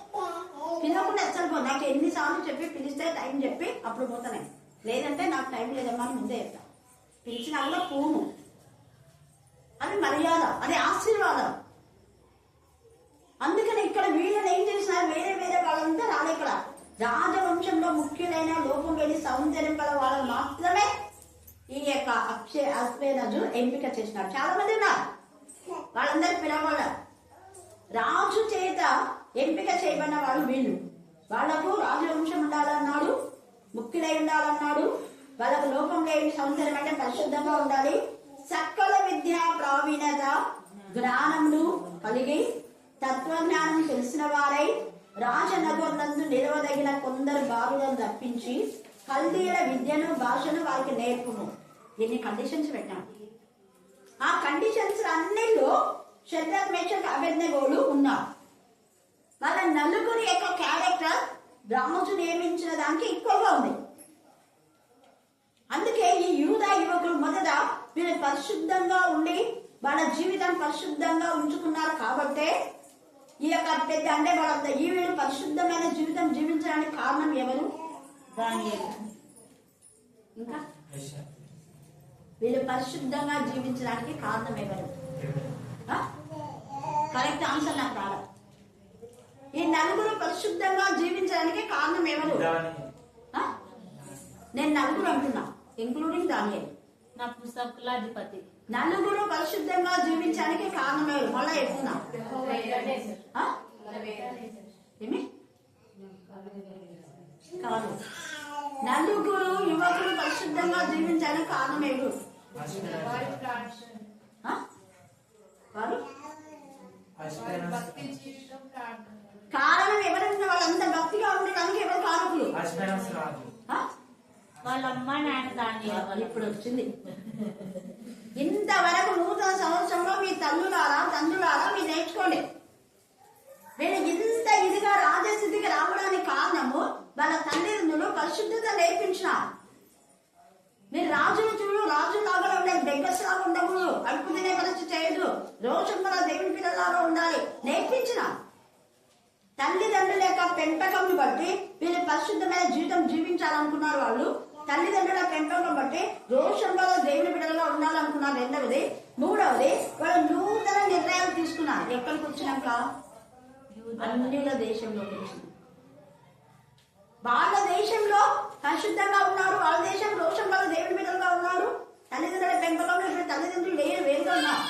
పిలవకుండా అసలు పో. నాకు ఎన్నిసార్లు చెప్పి పిలిస్తే టైం చెప్పి అప్పుడు పోతానే, లేదంటే నాకు టైం లేదమ్మా అని ముందే చెప్తా. పిలిచినా కూడా పోను. అది మర్యాద, అది ఆశీర్వాదం. అందుకని ఇక్కడ వీళ్ళని ఏం చేసినారు, వేరే వాళ్ళంతా రాలే. ఇక్కడ రాజవంశంలో ముఖ్యులైన లోపం లేని సౌందర్యం గల వాళ్ళని మాత్రమే ఈ యొక్క అశ్వేనజు ఎంపిక చేసినారు. చాలా మంది ఉన్నారు, వాళ్ళందరూ పిలవాల. రాజు చేత ఎంపిక చేయబడిన వాళ్ళు వీళ్ళు. వాళ్లకు రాజవంశం ఉండాలన్నాడు, ముఖ్యులై ఉండాలన్నాడు, వాళ్ళకు లోపం లేని సౌందర్యం అంటే పరిశుద్ధంగా ఉండాలి, సకల విద్యా ప్రావీణ్యత జ్ఞానములు కలిగి తత్వజ్ఞానం తెలిసిన వారై రాజనగరులందు నిలవదగిన కొందరు బాలులను తప్పించి కల్దీయుల విద్యను భాషను వారికి నేర్పును. ఎన్ని కండిషన్స్ పెట్టాను. ఆ కండిషన్స్ అన్నిలో షద్రక్ మేషక్ అబేద్నెగోలు ఉన్నారు. వాళ్ళ నలుగురి యొక్క క్యారెక్టర్ రాజు నియమించిన దానికి ఎక్కువగా ఉంది. అందుకే ఈ యూదా యువకులు మొదట వీళ్ళు పరిశుద్ధంగా ఉండి వాళ్ళ జీవితం పరిశుద్ధంగా ఉంచుకున్నారు. కాబట్టే ఈ యొక్క పెద్ద అంటే వాళ్ళంత ఈ వీళ్ళు పరిశుద్ధమైన జీవితం జీవించడానికి కారణం ఎవరు? దానియేలు. ఇంకా వీళ్ళు పరిశుద్ధంగా జీవించడానికి కారణం ఎవరు? కరెక్ట్ ఆన్సర్ నాకు రాలేదు. ఈ నలుగురు పరిశుద్ధంగా జీవించడానికి కారణం ఎవరు? నేను నలుగురు అంటున్నా, ఇంక్లూడింగ్ దానియేలు. నా పుస్తకాధిపతి. నలుగురు పరిశుద్ధంగా జీవించడానికి కారణం ఎవరు? మళ్ళా చెప్తున్నా. ఏమి కాదు, నలుగురు యువకులు పరిశుద్ధంగా జీవించడానికి కారణం ఎవరు? వారు కారణం ఎవరైనా వాళ్ళంతా భక్తిగా ఉండడానికి ఎవరు కారకులు? వాళ్ళ అమ్మ నాన్న దాన్ని ఇప్పుడు వచ్చింది. ఇంతవరకు నూతన సంవత్సరంలో మీ తండ్రులారా మీరు నేర్చుకోండి. వీళ్ళు ఇంత ఇదిగా రాజస్థితికి రావడానికి కారణము వాళ్ళ తల్లిదండ్రులు పరిశుద్ధత నేర్పించినారు. మీరు రాజును చూడు, రాజులాగా ఉండాలి, బెగ్గస్ లాగా ఉండకూడదు, అడుపు తినే పరిస్థితి చేయదు, రోజుల దేవుని పిల్లలాగా ఉండాలి నేర్పించిన. తల్లిదండ్రుల యొక్క పెంపకంను బట్టి వీళ్ళు పరిశుద్ధమైన జీవితం జీవించాలనుకున్నారు. వాళ్ళు తల్లిదండ్రుల పెంపకం బట్టి రోషంలో దేవుని బిడ్డలుగా ఉండాలనుకున్నారు. రెండవది. మూడవది, వాళ్ళు నూతన నిర్ణయాలు తీసుకున్నారు. ఎక్కడికి వచ్చినాక? అన్యుల దేశంలోకి వచ్చినారు. వాళ్ళ దేశంలో పరిశుద్ధంగా ఉన్నారు, వాళ్ళ దేశం రోషం వల్ల దేవుని బిడ్డలుగా ఉన్నారు. తల్లిదండ్రుల పెంపకంలో ఇప్పుడు తల్లిదండ్రులు వేరుగా ఉన్నారు.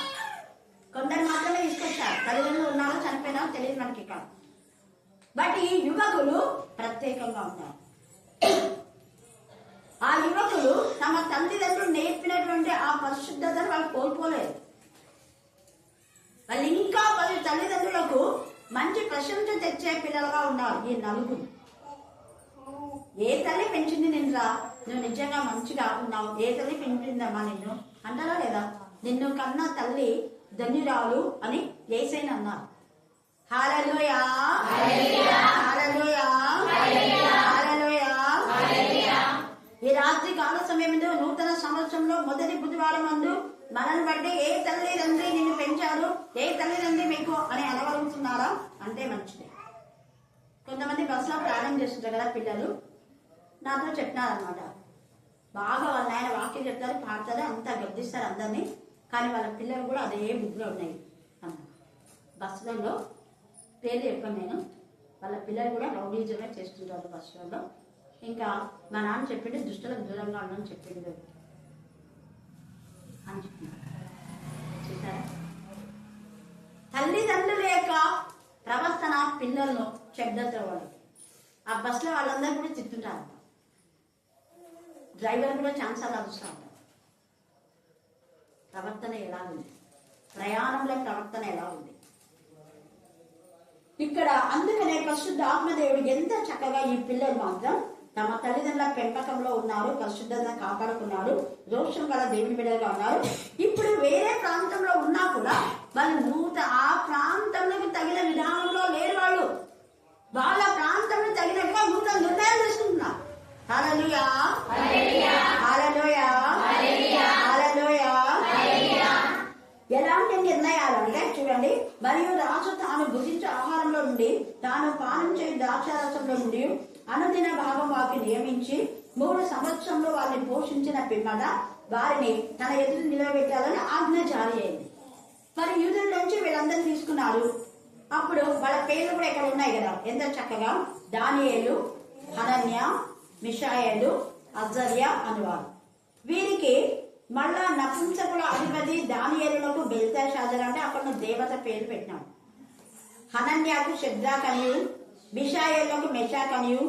కొందరు మాత్రమే తీసుకొచ్చారు. తల్లిదండ్రులు ఉన్నారో చనిపోయినారో తెలియదు మనకి ఇక్కడ. బట్ ఈ యువకులు ప్రత్యేకంగా ఉన్నారు. ఆ యువకులు తమ తల్లిదండ్రులు నేర్పినటువంటి ఆ పరిశుద్ధతను వాళ్ళు కోల్పోలేదు. వాళ్ళు ఇంకా తల్లిదండ్రులకు మంచి ప్రశంస తెచ్చే పిల్లలుగా ఉన్నారు ఈ నలుగురు. ఏ తల్లి పెంచింది నిన్నురా, నువ్వు నిజంగా మంచిగా ఉన్నావు, ఏ తల్లి పెంచిందమ్మా నిన్ను అంటారా లేదా? నిన్ను కన్నా తల్లి ధన్యురాలు అని యేసయ్య అన్నారు. హల్లెలూయా, హల్లెలూయా, హల్లెలూయా. ఈ రాత్రి కాల సమయంలో నూతన సంవత్సరంలో మొదటి బుధవారం మందు మనల్ని బట్టి ఏ తల్లిదండ్రి నిన్ను పెంచారు, ఏ తల్లిదండ్రి మీకు అని అనగలుగుతున్నారా అంటే మంచిది. కొంతమంది బస్సులో ప్రయాణం చేస్తుంటారు కదా పిల్లలు, నాతో చెప్పినారనమాట. బాగా వాళ్ళ ఆయన వాక్యం చెప్తారు, పాడతారు, అంతా గద్దిస్తారు అందరినీ, కానీ వాళ్ళ పిల్లలు కూడా అదే బుద్ధిలో ఉన్నాయి అన్న. బస్సులలో పేరు చెప్పాను నేను, వాళ్ళ పిల్లలు కూడా రౌడీజమే చేస్తుంటారు బస్సులలో. ఇంకా మా నాన్న చెప్పిండు దుష్టులకు దూరంగా ఉండని చెప్పిండు అని చెప్తున్నారు. చూసారా, తల్లిదండ్రుల యొక్క ప్రవర్తన పిల్లలను చెడ్డతో వాళ్ళు. ఆ బస్సులో వాళ్ళందరూ కూడా తిట్టుంటారు, డ్రైవర్ కూడా ఛాన్సాలు అరుస్తూ ఉంటారు. ప్రవర్తన ఎలా ఉంది, ప్రయాణంలో ప్రవర్తన ఎలా ఉంది ఇక్కడ. అందుకనే పరిశుద్ధ ఆత్మదేవుడు ఎంత చక్కగా ఈ పిల్లలు మాత్రం తమ తల్లిదండ్రుల పెంపకంలో ఉన్నారు, పరిశుద్ధంగా కాపాడుకున్నారు, రోషం గల దేవుని బిడ్డలుగా ఉన్నారు. ఇప్పుడు వేరే ప్రాంతంలో ఉన్నా కూడా వాళ్ళు ఆ ప్రాంతంలో తగిన విధానంలో లేరు. వాళ్ళు వాళ్ళ ప్రాంతంలో తగినట్టుగా నూతన నిర్ణయాలు తీసుకుంటున్నారు. హల్లెలూయా, హల్లెలూయా, హల్లెలూయా. ఎలాంటి నిర్ణయాలు అంటే చూడండి, మరియు రాజు తాను భుజించే ఆహారంలో నుండి, తాను పానం చేయ ద్రాక్షారసంలో నుండి అనుదిన భాగం వారికి నియమించి 3 సంవత్సరంలో వారిని పోషించిన పిమ్మట వారిని తన ఎదురు నిలబెట్టాలని ఆజ్ఞ జారీ అయింది. మరి యూదుల నుంచి వీళ్ళందరూ తీసుకున్నారు. అప్పుడు వాళ్ళ పేర్లు కూడా ఇక్కడ ఉన్నాయి కదా, ఎంత చక్కగా. దానియేలు, హనన్య, మిషాయేలు, అజర్యా అనువారు. వీరికి మళ్ళా నపుంసకుల అధిపతి దానియేలులకు బెల్తెషాజర్ అంటే అక్కడ దేవత పేరు పెట్టినాడు. హనన్యాకు షద్రాకనియు, మిషాయేలుకు మెషాకనియు,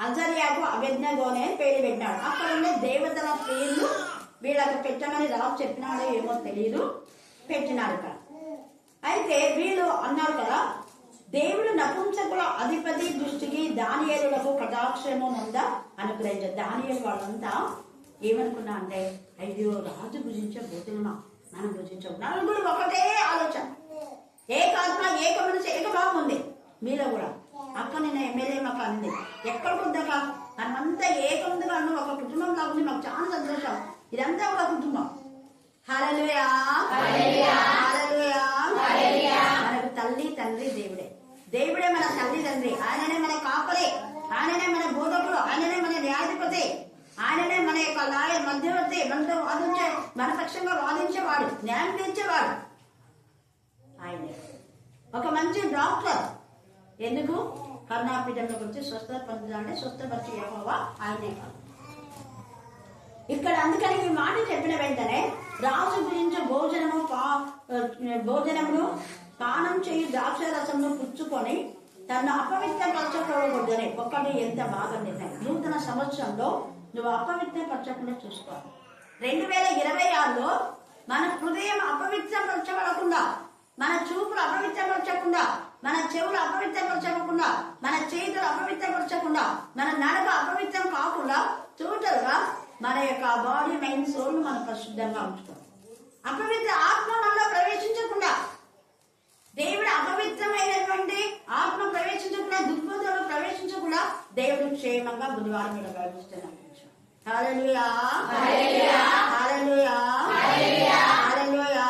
అజర్యాకు అబేద్నెగోనే పేరు పెట్టినాడు. అక్కడ ఉండే దేవతల పేర్లు వీళ్ళకు పెట్టమని రాజు చెప్పినాడో ఏమో తెలియదు, పెట్టినాడు ఇక్కడ. అయితే వీళ్ళు అన్నారు కదా, దేవుడు నపుంసకుల అధిపతి దృష్టికి దానియేలులకు కటాక్షము ఉందా అనుగ్రహించారు. దానియేలు వాళ్ళంతా ఏమనుకున్నా అంటే, అయ్యో రాజు భుజించే భోజనమా, మనం భుజించవు. నలుగురు ఒకటే ఆలోచన, ఏకాత్మ, ఏక మనసు, ఏకభావం ఉంది మీలో కూడా. అక్క నేను ఎమ్మెల్యే మాకు అంది, ఎక్కడికి వద్దాక మనమంతా ఏకముందుగా అన్న ఒక కుటుంబం లాగా ఉంది. మాకు చాలా సంతోషం, ఇదంతా ఒక కుటుంబం. హల్లెలూయా, హల్లెలూయా. మనకు తల్లి తండ్రి దేవుడే. దేవుడే మన తల్లి తండ్రి, ఆయననే మన కాపరి, ఆయననే మన బోధకుడు, ఆయననే మన న్యాయాధిపతి, ఆయననే మన యొక్క లాయర్, మధ్యవర్తి, మనతో వాదించే, మన పక్షంగా వాదించేవాడు, న్యాయం తీర్చేవాడు ఆయనే. ఒక మంచి డాక్టర్ ఎందుకు కరుణాపీఠంలో వచ్చి స్వస్థత పొందాలంటే స్వస్థపరిచి యెహోవా ఆయనే కాదు ఇక్కడ. అందుకని ఈ మాట చెప్పిన వెంటనే రాజు గురించి భోజనమును పానం చేయు ద్రాక్షరసమును పుచ్చుకొని తను అపవిత్రపరచకూడదని ఒక్కటి ఎంత బాగా నిర్ణయం. నూతన సంవత్సరంలో నువ్వు అపవిత్రపరచకుండా చూసుకోవాలి. 2026లో మన హృదయం అపవిత్రపరచబడకుండా, మన చూపులు అపవిత్రపరచకుండా, మన చెవులు అపవిత్రపరచకుండా, మన చేతులు అపవిత్రపరచకుండా, మన నడక అపవిత్రం కాకుండా టోటల్ గా మన యొక్క బాడీ, మైండ్, సోల్ మనం పరిశుద్ధంగా ఉంచుకోవాలి. అపవిత్ర ఆత్మ మనలో ప్రవేశించకుండా, దేవుడు అపవిత్రమైనటువంటి ఆత్మ ప్రవేశించకుండా, దుర్బోధనలో ప్రవేశించకుండా దేవుడు క్షేమంగా బుధవారం మీద ప్రవేశిస్తున్నాడు. హల్లెలూయా, హల్లెలూయా, హల్లెలూయా, హల్లెలూయా.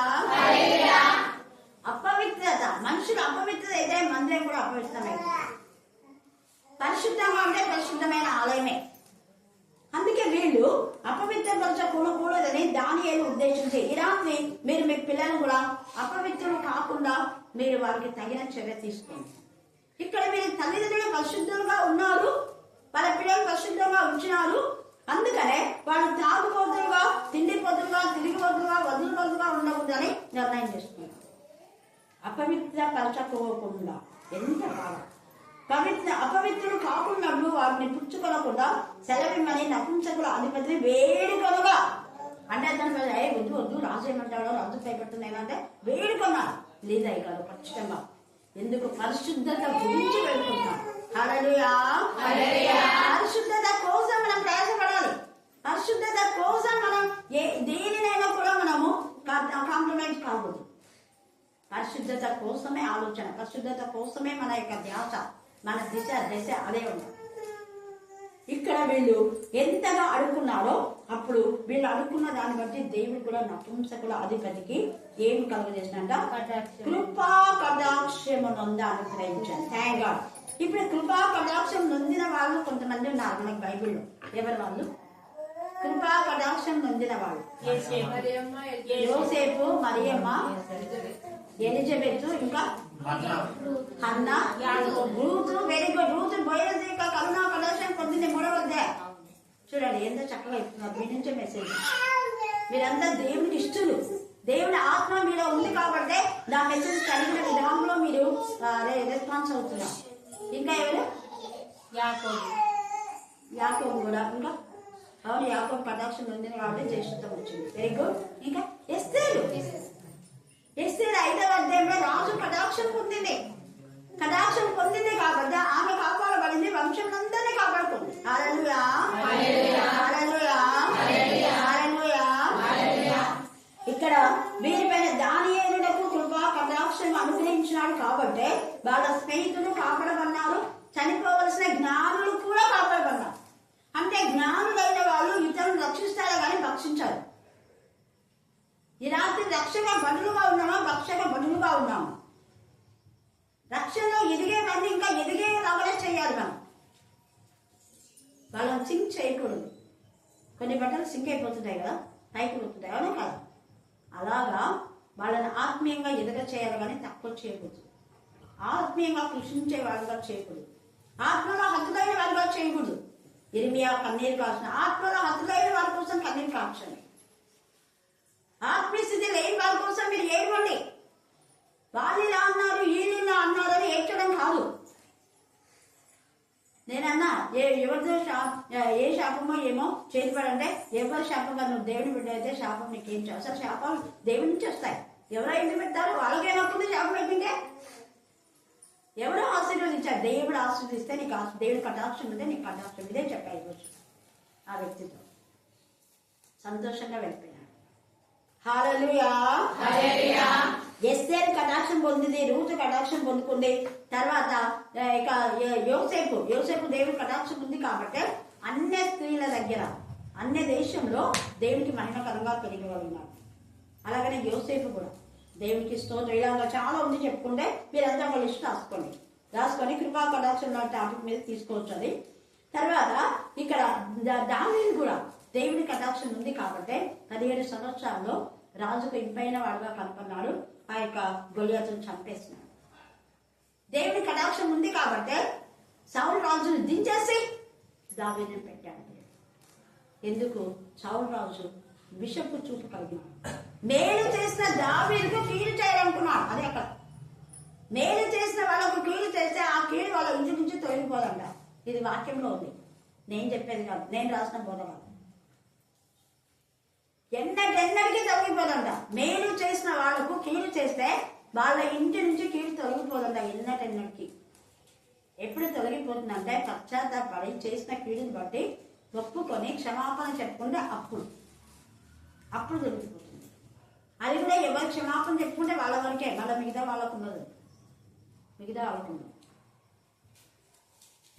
అపవిత్రత, మనుషులు అపవిత్రత అయితే మందిరం కూడా అపవిత్రమైంది. పరిశుద్ధంగా ఉంటే పరిశుద్ధమైన ఆలయమే. అందుకే వీళ్ళు అపవిత్రపరచకూడదని దానియేలు ఉద్దేశించి ఈ రాత్రి మీరు మీ పిల్లలు కూడా అపవిత్రులు కాకుండా మీరు వారికి తగిన చర్య తీసుకోండి. ఇక్కడ మీరు తల్లిదండ్రులు పరిశుద్ధంగా ఉన్నారు, వాళ్ళ పిల్లలు పరిశుద్ధంగా ఉంచినారు. అందుకనే వాళ్ళు తాగుబోతులుగా, తిండిపోతులుగా, తిరిగిపోతులుగా, వదులుపోతులుగా ఉండకూడదని నిర్ణయం చేసుకున్నారు. అపవిత్రపరచకోకుండా ఎంత బాగా అపవిత్రులు కాకుండా వారిని పుచ్చుకొనకుండా సెలవిమ్మని నపుంసకుల అధిపతిని వేడుకొనగా అంటే అతను వద్దు వద్దు రాజు ఏమంటాడో, రాజు భయపడుతున్నాయి అంటే వేడుకొన్నారు. లేదా ఇక ఖచ్చితంగా ఎందుకు పరిశుద్ధత గురించి వేడుకుంటున్నారు. హల్లెలూయా. పరిశుద్ధత కోసం మనం ప్రయాసపడాలి. పరిశుద్ధత కోసం మనం దేనినైనా కూడా మనము కాంప్రమైజ్ కాకూడదు. పరిశుద్ధత కోసమే ఆలోచన, పరిశుద్ధత కోసమే మన యొక్క ధ్యాస, మన దశ అదే ఉంది. ఇక్కడ వీళ్ళు ఎంతగా అడుక్కున్నారో అప్పుడు వీళ్ళు అడుక్కున్న దాన్ని బట్టి దేవుడు కూడా నపుంసకుల అధిపతికి ఏమి కలుగజేసినంట? కృపా కటాక్షము నొంద అనుగ్రహించాను. Thank God. ఇప్పుడు కృపా కటాక్షం నొందిన వాళ్ళు కొంతమంది ఉన్నారు మనకి బైబిల్లో. ఎవరు వాళ్ళు? కృపా కటాక్షం నొందిన వాళ్ళు యోసేపు, మరియమ్మ, ఎలిజబెత్, ఇంకా Hannah, Ruth. Very good. Ruth Boaz యొక్క కరుణా కటాక్షం పొందింది. మూడవదే చూడండి ఎంత చక్కగా ఇస్తున్నారు. మీ నుంచే మెసేజ్. మీరంతా దేవునికి ఇష్టలు. దేవుని ఆత్మ మీలో ఉంది కాబట్టి నా మెసేజ్ కలిగిన విధానంలో మీరు రెస్పాన్స్ అవుతున్నారు. ఇంకా ఎవరు? యాకోబు కూడా. ఇంకా అవును, యాకోబు కటాక్షం ఉంది కాబట్టి జ్యేష్ఠత్వం వచ్చింది. Very good. ఇంకా ఎస్తేరు 5వ అధ్యాయంలో రాజు కటాక్షం పొందింది. కటాక్షం పొందింది కాబట్టి ఆమె కాపాడబడింది, వంశంలందరినీ కాపాడుకుంది. హల్లెలూయా, హల్లెలూయా, హల్లెలూయా. ఇక్కడ వీరిపైన దానియేలునకు కృపా కటాక్షం అనుగ్రహించినాడు కాబట్టి వాళ్ళ స్నేహితులు కాపాడబన్నారు, చనిపోవలసిన జ్ఞానులు కూడా కాపాడబన్నారు. అంటే జ్ఞానులైన వాళ్ళు ఇతరులను రక్షిస్తారా కానీ భక్షించారు. ఈ రాత్రి రక్షక బదులుగా ఉన్నామా? భక్షక బదులుగా ఉన్నాము. రక్షణలో ఎదిగే వారిని ఇంకా ఎదిగేలాగానే చేయాలి మనం. వాళ్ళని సింక్ చేయకూడదు. కొన్ని బట్టలు సింక్ అయిపోతుంటాయి కదా, పైకి పోతుంటాయి, అవునా కదా? అలాగా వాళ్ళని ఆత్మీయంగా ఎదగ చేయాలి కానీ తక్కువ చేయకూడదు. ఆత్మీయంగా కృషించే వాళ్ళుగా చేయకూడదు. ఆత్మలో హద్దులైన వాళ్ళుగా చేయకూడదు. ఇర్మియా కన్నీరు కాల్చిన ఆత్మలో హద్దులైన వారి కోసం కన్నీరు కాల్చండి. ఆత్మీయ స్థితి లేని వారి కోసం మీరు ఏడవండి. వాళ్ళు ఇలా అన్నారు, వీళ్ళు ఇలా అన్నారు అని ఏడ్చడం కాదు. నేనన్నా ఎవరిదో ఏ శాపమో ఏమో చేతిపడంటే ఎవరి శాపం కాదు. నువ్వు దేవుని బిడ్డ అయితే శాపం నీకేం చేయాలి? అసలు శాపం దేవుడి నుంచి వస్తాయి. ఎవరో ఎందుకు పెడతారు? వాళ్ళకేమవుతుంది శాపం పెట్టిందే? ఎవరో ఆశీర్వదించారు. దేవుడు ఆశీర్వదిస్తే నీకు దేవుడి కటాక్షం ఉంటే నీకు కటాక్షం ఇదే చెప్పాలి. రోజు ఆ వ్యక్తితో సంతోషంగా వెళ్ళిపోయాడు. హల్లెలూయా. ఎస్తేరు కటాక్షం పొందింది, రూతు కటాక్షం పొందుకుంది. తర్వాత ఇక యోసేపు దేవుడి కటాక్షం ఉంది కాబట్టి అన్య స్త్రీల దగ్గర అన్య దేశంలో దేవునికి మహిమకరంగా పెరిగగలిగినాడు. అలాగనే యోసేపు కూడా దేవునికి స్తోత్రం. ఇలాగా చాలా ఉంది చెప్పుకుంటే మీరంతా ఒక లిస్ట్ రాసుకొని కృపా కటాక్షం లాంటి టాపిక్ మీద తీసుకోవచ్చు. అది తర్వాత ఇక్కడ దావీదు కూడా దేవుడి కటాక్షం ఉంది కాబట్టి 17 సంవత్సరాల్లో రాజుకు ఇంపైన వాడుగా కనపడినాడు. ఆ యొక్క గొలియాతును చంపేసినాడు. దేవుడి కటాక్షం ఉంది కాబట్టి సౌలు రాజును దించేసి దావీదుని పెట్టాడు. ఎందుకు? సౌలు రాజు విషపు చూపు కలిగినాడు. మేలు చేసిన దావీదుకు కీడు చేయాలనుకున్నాడు. అదే అక్కడ మేలు చేసిన వాళ్ళకు కీడు చేస్తే ఆ కీడు వాళ్ళ ఇంటి నుంచి తొలగిపోదంట. ఇది వాక్యంలో ఉంది, నేను చెప్పేది కాదు, నేను రాసిన బోధ కాదు. ఎన్నటికి తొలగిపోదంట. మేలు చేసిన వాళ్ళకు కీడు చేస్తే వాళ్ళ ఇంటి నుంచి కీడు తొలగిపోదంట. ఎన్నటికి ఎప్పుడు తొలగిపోతుందంటే పశ్చాత్తాపడి చేసిన కీడుని బట్టి ఒప్పుకొని క్షమాపణ చెప్పుకుంటే అప్పుడు తొలగిపోతుంది. అది కూడా ఎవరు క్షమాపణ చెప్పుకుంటే వాళ్ళ వరకే, మళ్ళీ మిగతా వాళ్ళకు ఉన్నది.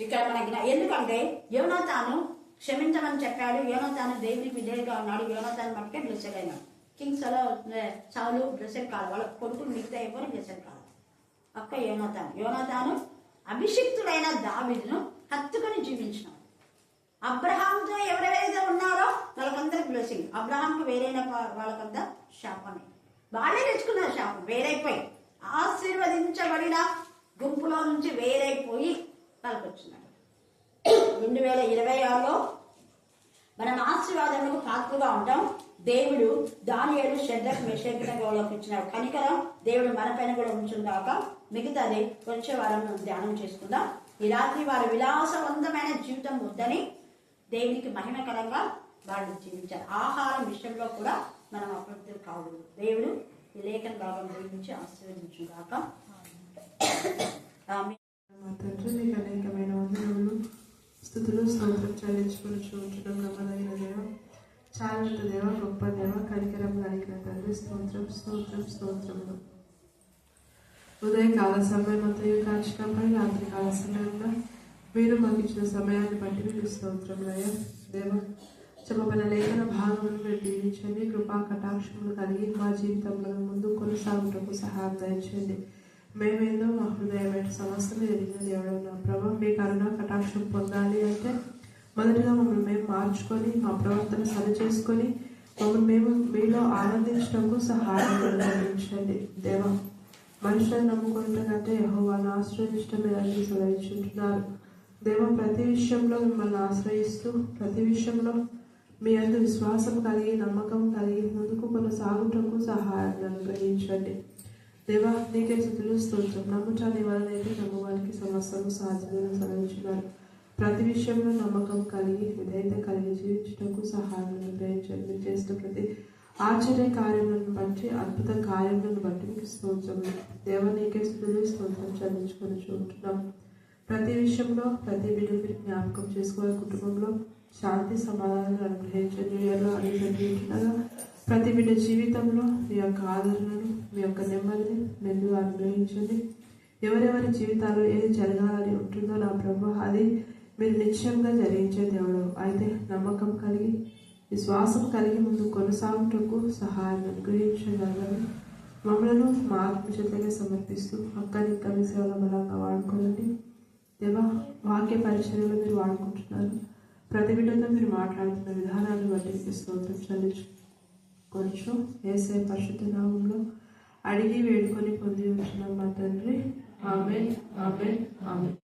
ఇక్కడ మనకి ఎందుకంటే యోనాతాను క్షమించమని చెప్పాడు. యోనాతాను దేవునికి విధేయుగా ఉన్నాడు. యోనాతాను మట్టుకే బ్లెస్సెడ్ అయినాడు. కింగ్ సౌలు బ్లెస్సెడ్ కాదు, వాళ్ళ కొడుకులు మిగతా ఎవరు బ్లెస్సెడ్ కాదు. ఒక్క యోనాతాను అభిషిక్తుడైన దావీదును హత్తుకొని జీవించినాడు. అబ్రహాంతో ఎవరెవరైతే ఉన్నారో వాళ్ళకందరికి బ్లెస్సింగ్. అబ్రహాంకు వేరైన వాళ్ళకంతా శాపమే. వాళ్ళే తెచ్చుకున్నారు శాపం. వేరైపోయి ఆశీర్వదించబడిన గుంపులో నుంచి వేరైపోయి వాళ్ళకి వచ్చినాడు. 2026లో మనం ఆశీర్వాదములకు పాత్రగా ఉంటాం. దేవుడు దానియేలు, షద్రకు, మెషకులకు వాళ్ళకి ఇచ్చినాడు. కనికరం దేవుడు మన పైన కూడా ఉంచుగాక. మిగతాది వచ్చే వారం మనం ధ్యానం చేసుకుందాం. ఈ రాత్రి వారి విలాసవంతమైన జీవితం వద్దని దేవునికి మహిమకరంగా వాళ్ళు జీవించారు. ఆహారం విషయంలో కూడా మనం అప్రమత్తం కాకూడదు. దేవుడు ఈ లేఖన భాగం గురించి ఆశీర్వదించుగాక. తండ్రి మీకు అనేకమైన స్థుతులు స్తోత్రం చెల్లించుకొనుచు ఉంటున్నాం. నమ్మదగిన దేవ, చాలంత దేవ, గొప్ప దేవ, కనికరం కలిగిన తండ్రి, స్తోత్రం స్తోత్రం స్తోత్రములు. ఉదయకాల సమయం అంతయు కాచినపై రాత్రికాల సమయంలో మీరు మాకు ఇచ్చిన సమయాన్ని బట్టి మీకు స్తోత్రములయ్య దేవ. చెప్పబడిన లేఖన భాగమును మీరు దీవించండి. కృపా కటాక్షములు కలిగి మా జీవితంలో ముందు కొనసాగుటకు సహాయం దయచేయండి. మేమేందో మా హృదయమైన సమస్తం ఎదిగిన దేవుడు నా ప్రభు, మీ కరుణ కటాక్షం పొందాలి అంటే మొదటిగా మమ్మల్ని మేము మార్చుకొని మా ప్రవర్తన సరి చేసుకొని మమ్మల్ని మేము మీలో ఆనందించడానికి సహాయం అందించండి దేవ. మనుషులను నమ్ముకుంటే కంటే యెహోవాను ఆశ్రయించడం మీరు సెలవించుంటున్నారు దేవ. ప్రతి విషయంలో మిమ్మల్ని ఆశ్రయిస్తూ ప్రతి విషయంలో మీ అందు విశ్వాసం కలిగి నమ్మకం కలిగి ముందుకు కొనసాగుటకు సహాయాన్ని అనుగ్రహించండి దేవా. నీకే స్తుతులు స్తోత్రం. నమ్ముటాన్ని వలనైతే నమ్మవానికి సమస్యలు సాధ్యమని సెలవించున్నారు. ప్రతి విషయంలో నమ్మకం కలిగి విధేయత కలిగి జీవించటకు సహాయం అనుగ్రహించండి. మీరు చేసిన ప్రతి ఆశ్చర్య కార్యములను బట్టి అద్భుత కార్యములను బట్టి మీకు స్తోత్రం దేవ. నీకే స్తుతులు స్తోత్రం చెల్లించుకొని చూస్తున్నాం. ప్రతి విషయంలో ప్రతి బిడ్డ మీరు జ్ఞాపకం చేసుకోవాలి. కుటుంబంలో శాంతి సమాధానాలు అనుగ్రహించండి. అడుగుతుండగా ప్రతి బిడ్డ జీవితంలో మీ యొక్క ఆదరణను మీ యొక్క నెమ్మదిని మెండుగా అనుగ్రహించండి. ఎవరెవరి జీవితాల్లో ఏది జరగాలని ఉంటుందో నా ప్రభు అది మీరు నిశ్చయంగా జరిగించే దేవుడు అయితే నమ్మకం కలిగి విశ్వాసం కలిగి ముందు కొనసాగుటకు సహాయం అనుగ్రహించగలని మమ్మలను మా ఆత్మచేతగా సమర్పిస్తూ అక్కడి కవి సేవల బలంగా వాడుకోనండి దేవా. వాక్య పరిచర్యలో మీరు వాడుకుంటున్నారు. ప్రతి బిడ్డతో మీరు మాట్లాడుతున్న విధానాన్ని బట్టి మీకు స్తోత్రం చెల్లించుకోవచ్చు. యేసయ్య పరిశుద్ధ నామములో అడిగి వేడుకొని పొంది ఉంటున్నాం మా తండ్రి. ఆమేన్ ఆమేన్ ఆమేన్.